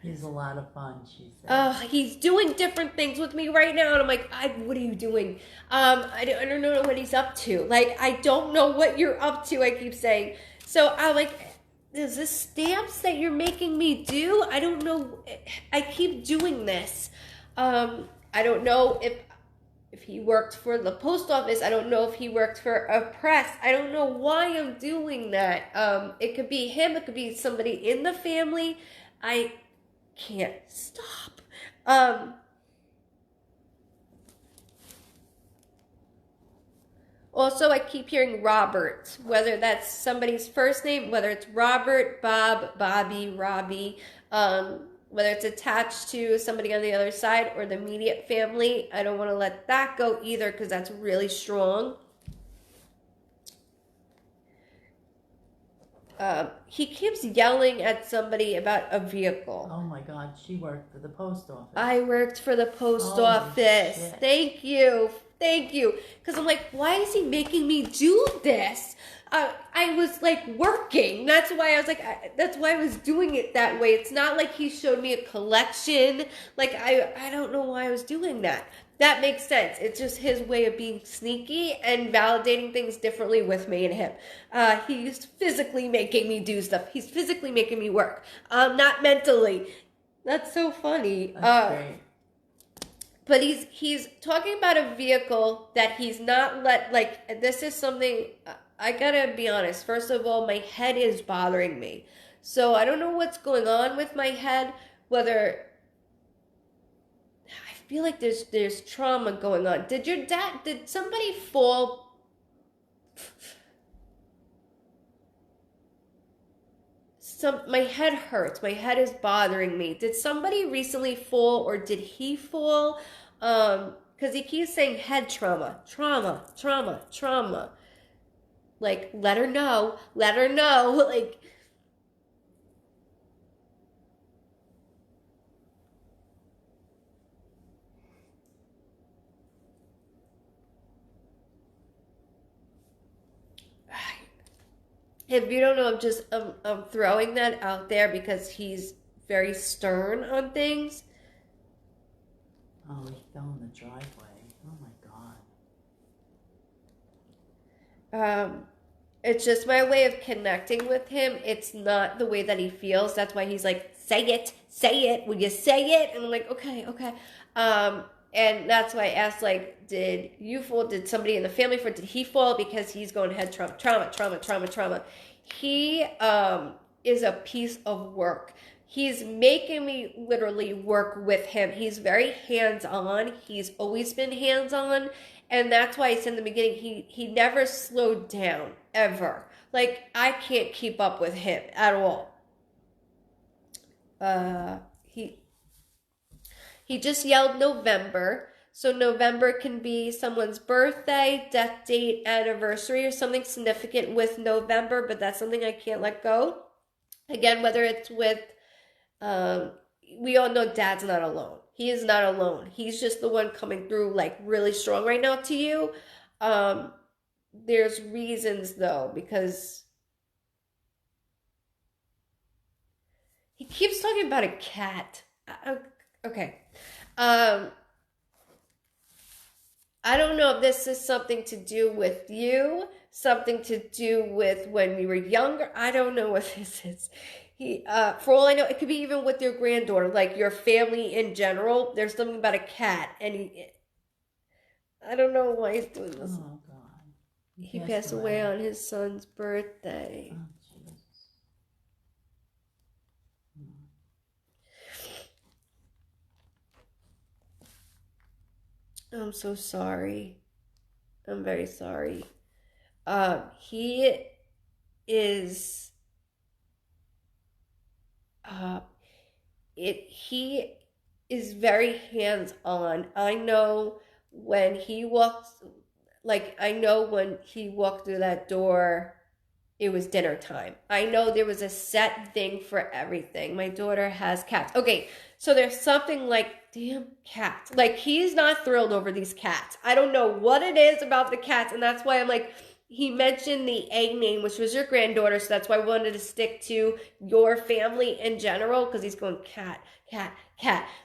He's a lot of fun, she said. He's doing different things with me right now, and I'm like, what are you doing? I don't know what he's up to. Like, I don't know what you're up to, I keep saying. So I'm like, is this stamps that you're making me do? I don't know. I keep doing this. I don't know if he worked for the post office. I don't know if he worked for a press. I don't know why I'm doing that. It could be him. It could be somebody in the family. I can't stop. Also, I keep hearing Robert, whether that's somebody's first name, whether it's Robert, Bob, Bobby, Robbie, whether it's attached to somebody on the other side or the immediate family. I don't want to let that go either because that's really strong. He keeps yelling at somebody about a vehicle. Oh my God, she worked for the post office. I worked for the post Holy office. shit. Thank you. Because I'm like, why is he making me do this? I was like working. That's why I was like, that's why I was doing it that way. It's not like he showed me a collection. Like, I don't know why I was doing that. That makes sense. It's just his way of being sneaky and validating things differently with me and him. He's physically making me do stuff. He's physically making me work. Not mentally. That's so funny. That's great. But he's talking about a vehicle that he's not like, this is something, I gotta be honest. First of all, my head is bothering me. So I don't know what's going on with my head, whether, I feel like there's trauma going on. Did somebody fall? My head hurts. My head is bothering me. Did somebody recently fall or did he fall? Because he keeps saying head trauma. Like, let her know. Like, if you don't know, I'm throwing that out there because he's very stern on things. Oh, he fell in the driveway. Oh my God. It's just my way of connecting with him. It's not the way that he feels. That's why he's like say it, will you say it? And I'm like, okay. And that's why I asked, like, did you fall? Did somebody in the family fall? Did he fall? Because he's going head trauma. He is a piece of work. He's making me literally work with him. He's very hands-on. He's always been hands-on. And that's why I said in the beginning, he never slowed down, ever. Like, I can't keep up with him at all. He just yelled November. So November can be someone's birthday, death date, anniversary, or something significant with November, but that's something I can't let go. Again, whether it's with, we all know Dad's not alone. He is not alone. He's just the one coming through like really strong right now to you. There's reasons though, because he keeps talking about a cat. Okay. I don't know if this is something to do with you, something to do with when we were younger. I don't know what this is. For all I know, it could be even with your granddaughter, like your family in general. There's something about a cat, and I don't know why he's doing this. Oh, God. He passed away on his son's birthday. Oh, Jesus. I'm so sorry. I'm very sorry. He is he is very hands-on. I know when he walks, like I know when he walked through that door, it was dinner time. I know there was a set thing for everything. My daughter has cats. Okay, so there's something like, damn cats. Like, he's not thrilled over these cats. I don't know what it is about the cats, and that's why I'm like, he mentioned the A name, which was your granddaughter, so that's why I wanted to stick to your family in general, because he's going cat.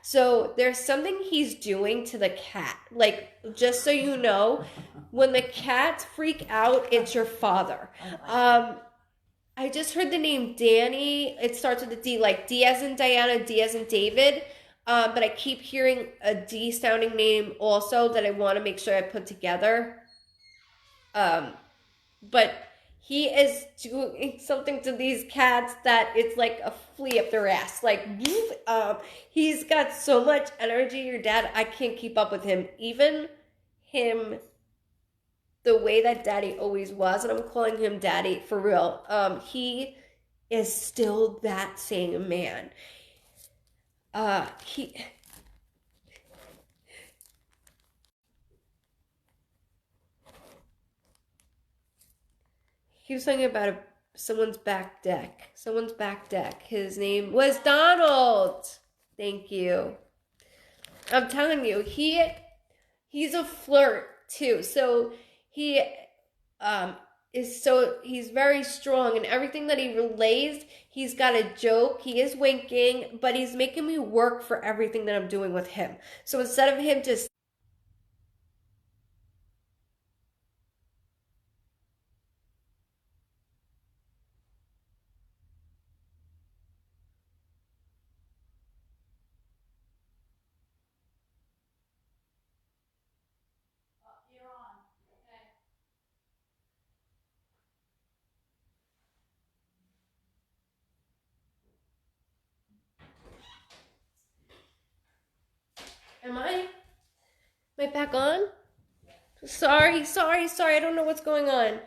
So there's something he's doing to the cat. Like, just so you know, when the cats freak out, it's your father. I just heard the name Danny. It starts with a D, like D as in Diana, D as in David. But I keep hearing a D sounding name also that I want to make sure I put together. But he is doing something to these cats that it's like a flea up their ass. Like, he's got so much energy. Your dad, I can't keep up with him. Even him, the way that Daddy always was, and I'm calling him Daddy for real, he is still that same man. He was talking about someone's back deck. His name was Donald. Thank you. I'm telling you, he's a flirt too. So he's very strong, and everything that he relays, he's got a joke. He is winking, but he's making me work for everything that I'm doing with him. So instead of him just You're on. Okay. Am I back on? Sorry. I don't know what's going on.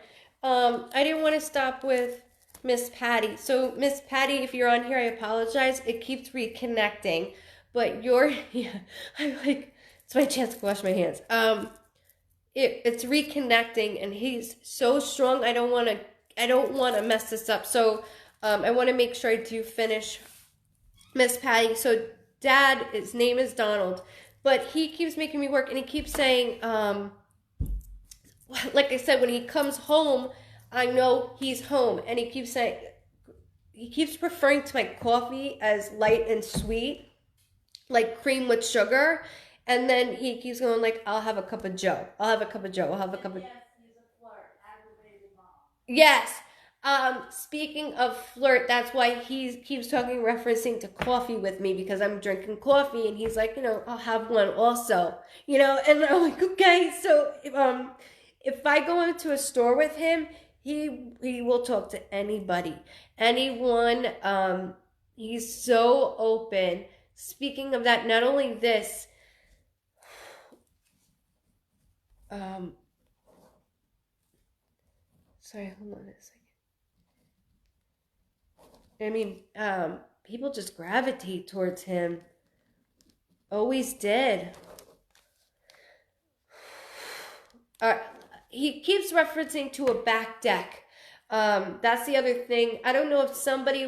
I didn't want to stop with Miss Patty. So, Miss Patty, if you're on here, I apologize. It keeps reconnecting. But I'm like, it's my chance to wash my hands. It's reconnecting, and he's so strong. I don't want to mess this up. So, I want to make sure I do finish Miss Patty. So, Dad, his name is Donald, but he keeps making me work, and he keeps saying, like I said, when he comes home, I know he's home, and he keeps referring to my coffee as light and sweet, like cream with sugar, and then he keeps going like, I'll have a cup of Joe. Yes, he's a flirt. Aggravated mom. Yes, Speaking of flirt, that's why he keeps talking, referencing to coffee with me because I'm drinking coffee, and he's like, I'll have one also, and I'm like, okay. So, if I go into a store with him, he will talk to anybody, anyone. He's so open. Speaking of that, not only this, sorry, hold on a second. I mean, people just gravitate towards him. Always did. He keeps referencing to a back deck. That's the other thing. I don't know if somebody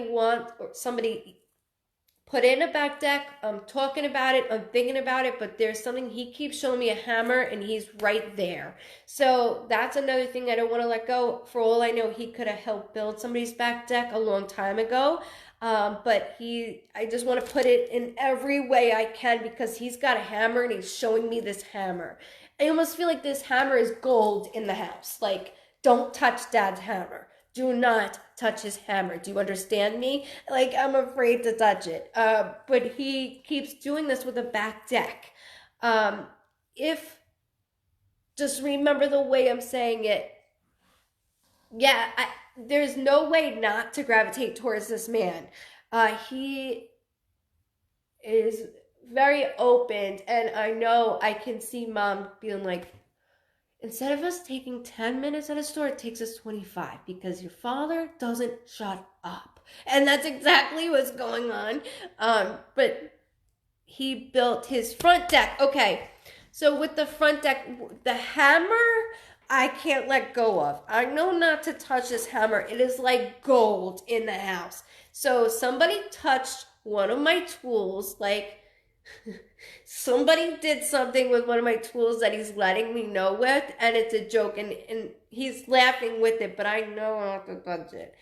put in a back deck. I'm talking about it. I'm thinking about it. But there's something. He keeps showing me a hammer, and he's right there. So that's another thing I don't want to let go. For all I know, he could have helped build somebody's back deck a long time ago. But I just want to put it in every way I can because he's got a hammer, and he's showing me this hammer. I almost feel like this hammer is gold in the house. Like, don't touch Dad's hammer. Do not touch his hammer. Do you understand me? Like, I'm afraid to touch it. But he keeps doing this with a back deck. Just remember the way I'm saying it. Yeah, there's no way not to gravitate towards this man. He is very open, and I know I can see Mom being like, instead of us taking 10 minutes at a store, it takes us 25 because your father doesn't shut up. And that's exactly what's going on. But he built his front deck. Okay, so with the front deck, the hammer, I can't let go of. I know not to touch this hammer. It is like gold in the house. So somebody touched one of my tools, like somebody did something with one of my tools that he's letting me know with, and it's a joke, and he's laughing with it, but I know not to touch it.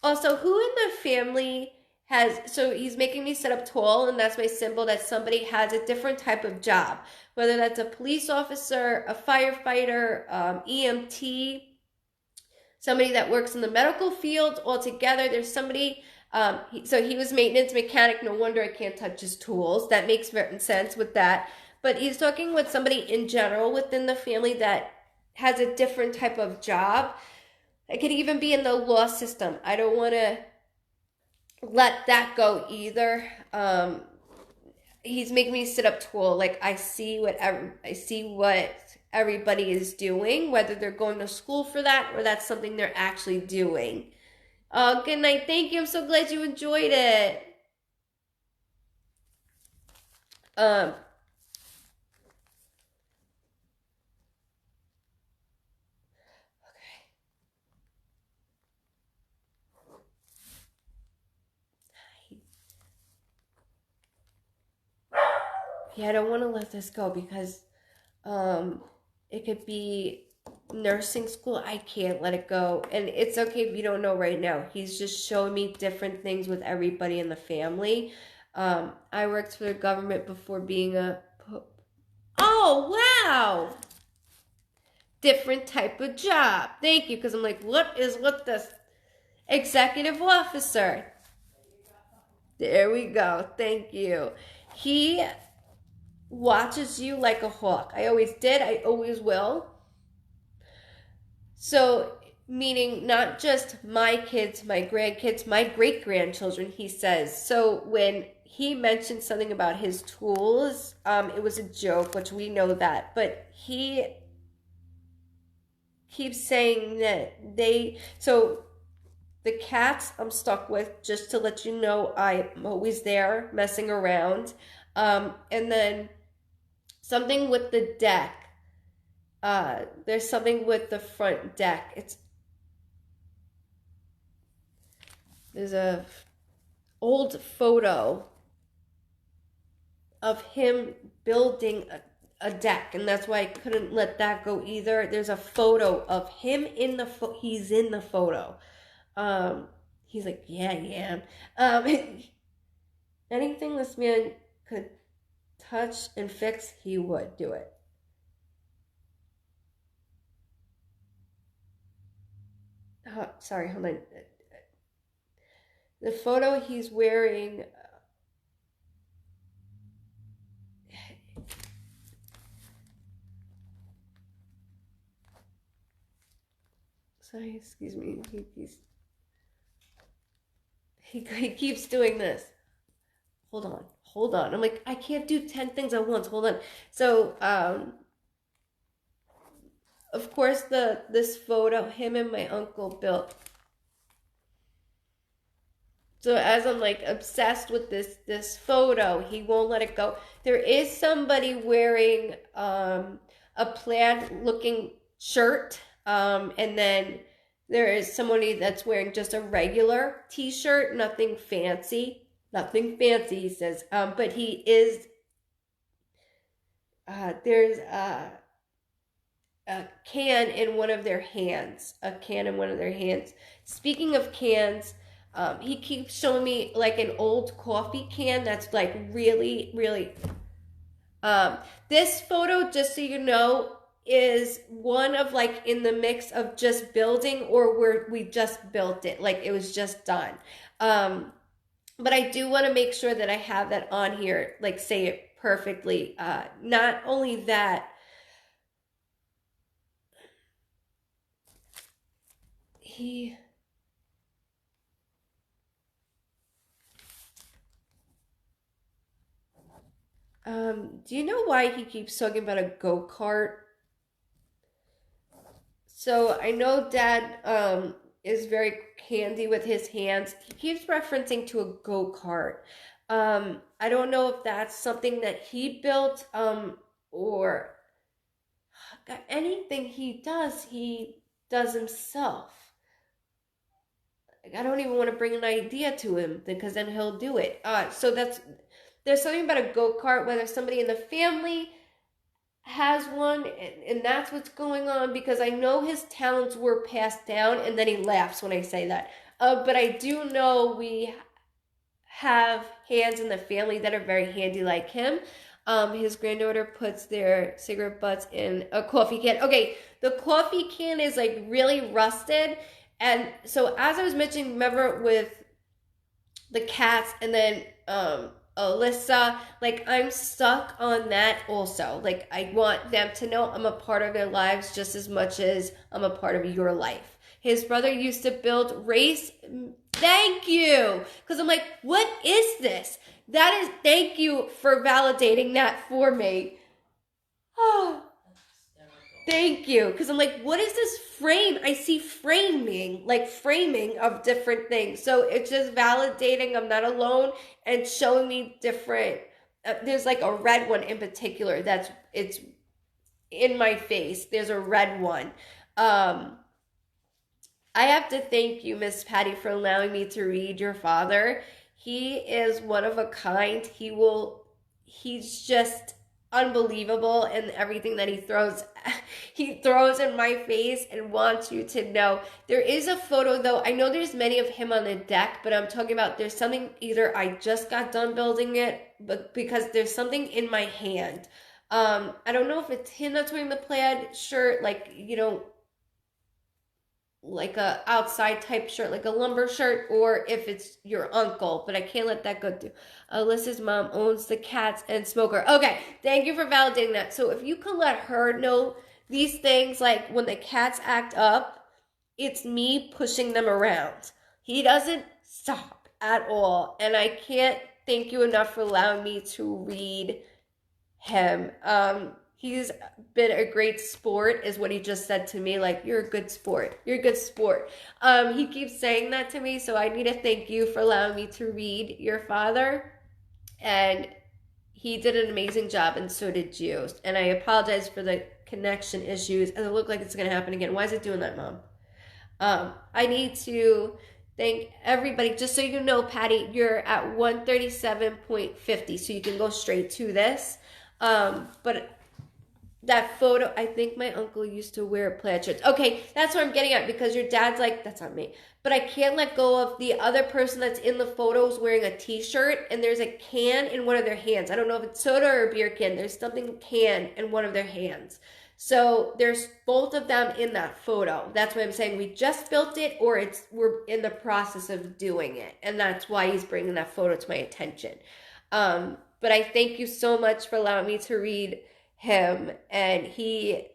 Also, who in the family so he's making me sit up tall, and that's my symbol that somebody has a different type of job, whether that's a police officer, a firefighter, EMT, somebody that works in the medical field altogether. There's somebody, so he was maintenance mechanic. No wonder I can't touch his tools. That makes sense with that. But he's talking with somebody in general within the family that has a different type of job. It could even be in the law system. I don't want to let that go either. He's making me sit up tall. Like, I see what everybody is doing, whether they're going to school for that or that's something they're actually doing. Good night. Thank you. I'm so glad you enjoyed it. Okay. Yeah, I don't want to let this go because it could be nursing school. I can't let it go. And it's okay if you don't know right now. He's just showing me different things with everybody in the family. I worked for the government before being oh, wow. Different type of job. Thank you, because I'm like, what is with this executive officer? There we go. Thank you. He watches you like a hawk. I always did. I always will. So, meaning not just my kids, my grandkids, my great-grandchildren, he says. So when he mentioned something about his tools, it was a joke, which we know that. But he keeps saying that so the cats I'm stuck with, just to let you know, I'm always there messing around. And then something with the deck. There's something with the front deck. There's a old photo of him building a deck, and that's why I couldn't let that go either. There's a photo of him in he's in the photo. He's like, yeah. Anything this man could touch and fix, he would do it. sorry, hold on. The photo he's wearing. Sorry, excuse me. He keeps doing this. Hold on. I'm like, I can't do 10 things at once. Hold on. So, of course, this photo, him and my uncle built. So as I'm like obsessed with this photo, he won't let it go. There is somebody wearing a plaid looking shirt, and then there is somebody that's wearing just a regular t-shirt, nothing fancy, he says. But he is. There's a can in one of their hands. Speaking of cans. He keeps showing me like an old coffee can that's like really, really. This photo, just so you know, is one of like in the mix of just building or where we just built it, like it was just done. But I do want to make sure that I have that on here, like say it perfectly. Not only that, do you know why he keeps talking about a go-kart? So I know Dad is very handy with his hands. He keeps referencing to a go-kart. I don't know if that's something that he built or anything he does himself. I don't even want to bring an idea to him because then he'll do it. So there's something about a go-kart, whether somebody in the family has one, and that's what's going on, because I know his talents were passed down, and then he laughs when I say that. But I do know we have hands in the family that are very handy like him. His granddaughter puts their cigarette butts in a coffee can. Okay, the coffee can is like really rusted. And so as I was mentioning, remember with the cats and then Alyssa, like I'm stuck on that also. Like I want them to know I'm a part of their lives just as much as I'm a part of your life. His brother used to build race. Thank you. Because I'm like, what is this? Thank you for validating that for me. Oh, thank you. Because I'm like, what is this frame? I see framing of different things. So it's just validating I'm not alone and showing me different. There's like a red one in particular it's in my face. There's a red one. I have to thank you, Miss Patty, for allowing me to read your father. He is one of a kind. He's just unbelievable in everything that he throws in my face and wants you to know. There is a photo though. I know there's many of him on the deck, but I'm talking about there's something, either I just got done building it, but because there's something in my hand. I don't know if it's him that's wearing the plaid shirt, like, you know, like a outside type shirt, like a lumber shirt, or if it's your uncle, but I can't let that go through. Alyssa's mom owns the cats and smoker. Okay, thank you for validating that. So if you can let her know these things, like when the cats act up, it's me pushing them around. He doesn't stop at all, and I can't thank you enough for allowing me to read him. He's been a great sport, is what he just said to me. Like, you're a good sport. You're a good sport. He keeps saying that to me, so I need to thank you for allowing me to read your father. And he did an amazing job, and so did you. And I apologize for the connection issues, and it looked like it's going to happen again. Why is it doing that, Mom? I need to thank everybody. Just so you know, Patty, you're at 137.50, so you can go straight to this. But that photo, I think my uncle used to wear plaid shirts. Okay, that's what I'm getting at, because your dad's like, that's not me. But I can't let go of the other person that's in the photos wearing a t-shirt, and there's a can in one of their hands. I don't know if it's soda or a beer can. There's something can in one of their hands. So there's both of them in that photo. That's why I'm saying we just built it, or we're in the process of doing it, and that's why he's bringing that photo to my attention. But I thank you so much for allowing me to read him, and he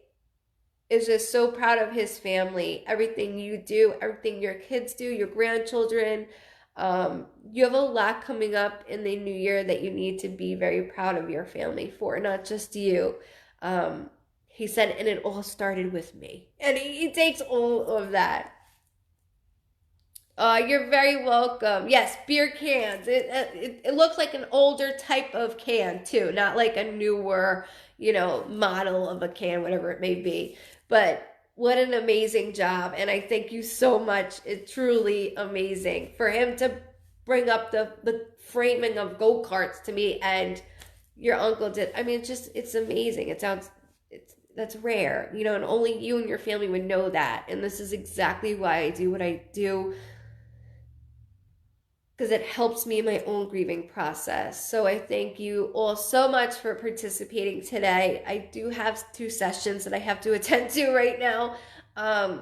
is just so proud of his family, everything you do, everything your kids do, your grandchildren. You have a lot coming up in the new year that you need to be very proud of your family for, not just you. He said, and it all started with me. And he takes all of that. You're very welcome. Yes, beer cans. It looks like an older type of can too, not like a newer, model of a can, whatever it may be. But what an amazing job. And I thank you so much. It's truly amazing for him to bring up the framing of go-karts to me, and your uncle did. I mean, it's amazing. That's rare, and only you and your family would know that. And this is exactly why I do what I do, because it helps me in my own grieving process. So I thank you all so much for participating today. I do have 2 sessions that I have to attend to right now.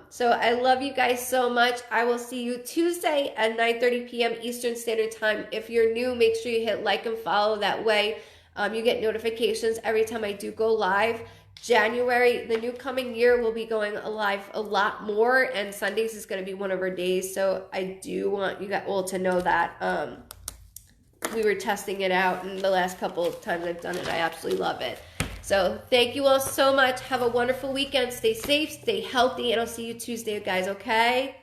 So I love you guys so much. I will see you Tuesday at 9:30 p.m. Eastern Standard Time. If you're new, make sure you hit like and follow. That way you get notifications every time I do go live. January, the new coming year, will be going live a lot more, and Sundays is going to be one of our days. So I do want you guys all to know that we were testing it out, and the last couple of times I've done it, I absolutely love it. So thank you all so much. Have a wonderful weekend. Stay safe, stay healthy, and I'll see you Tuesday, guys, okay?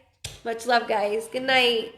Much love, guys. Good night.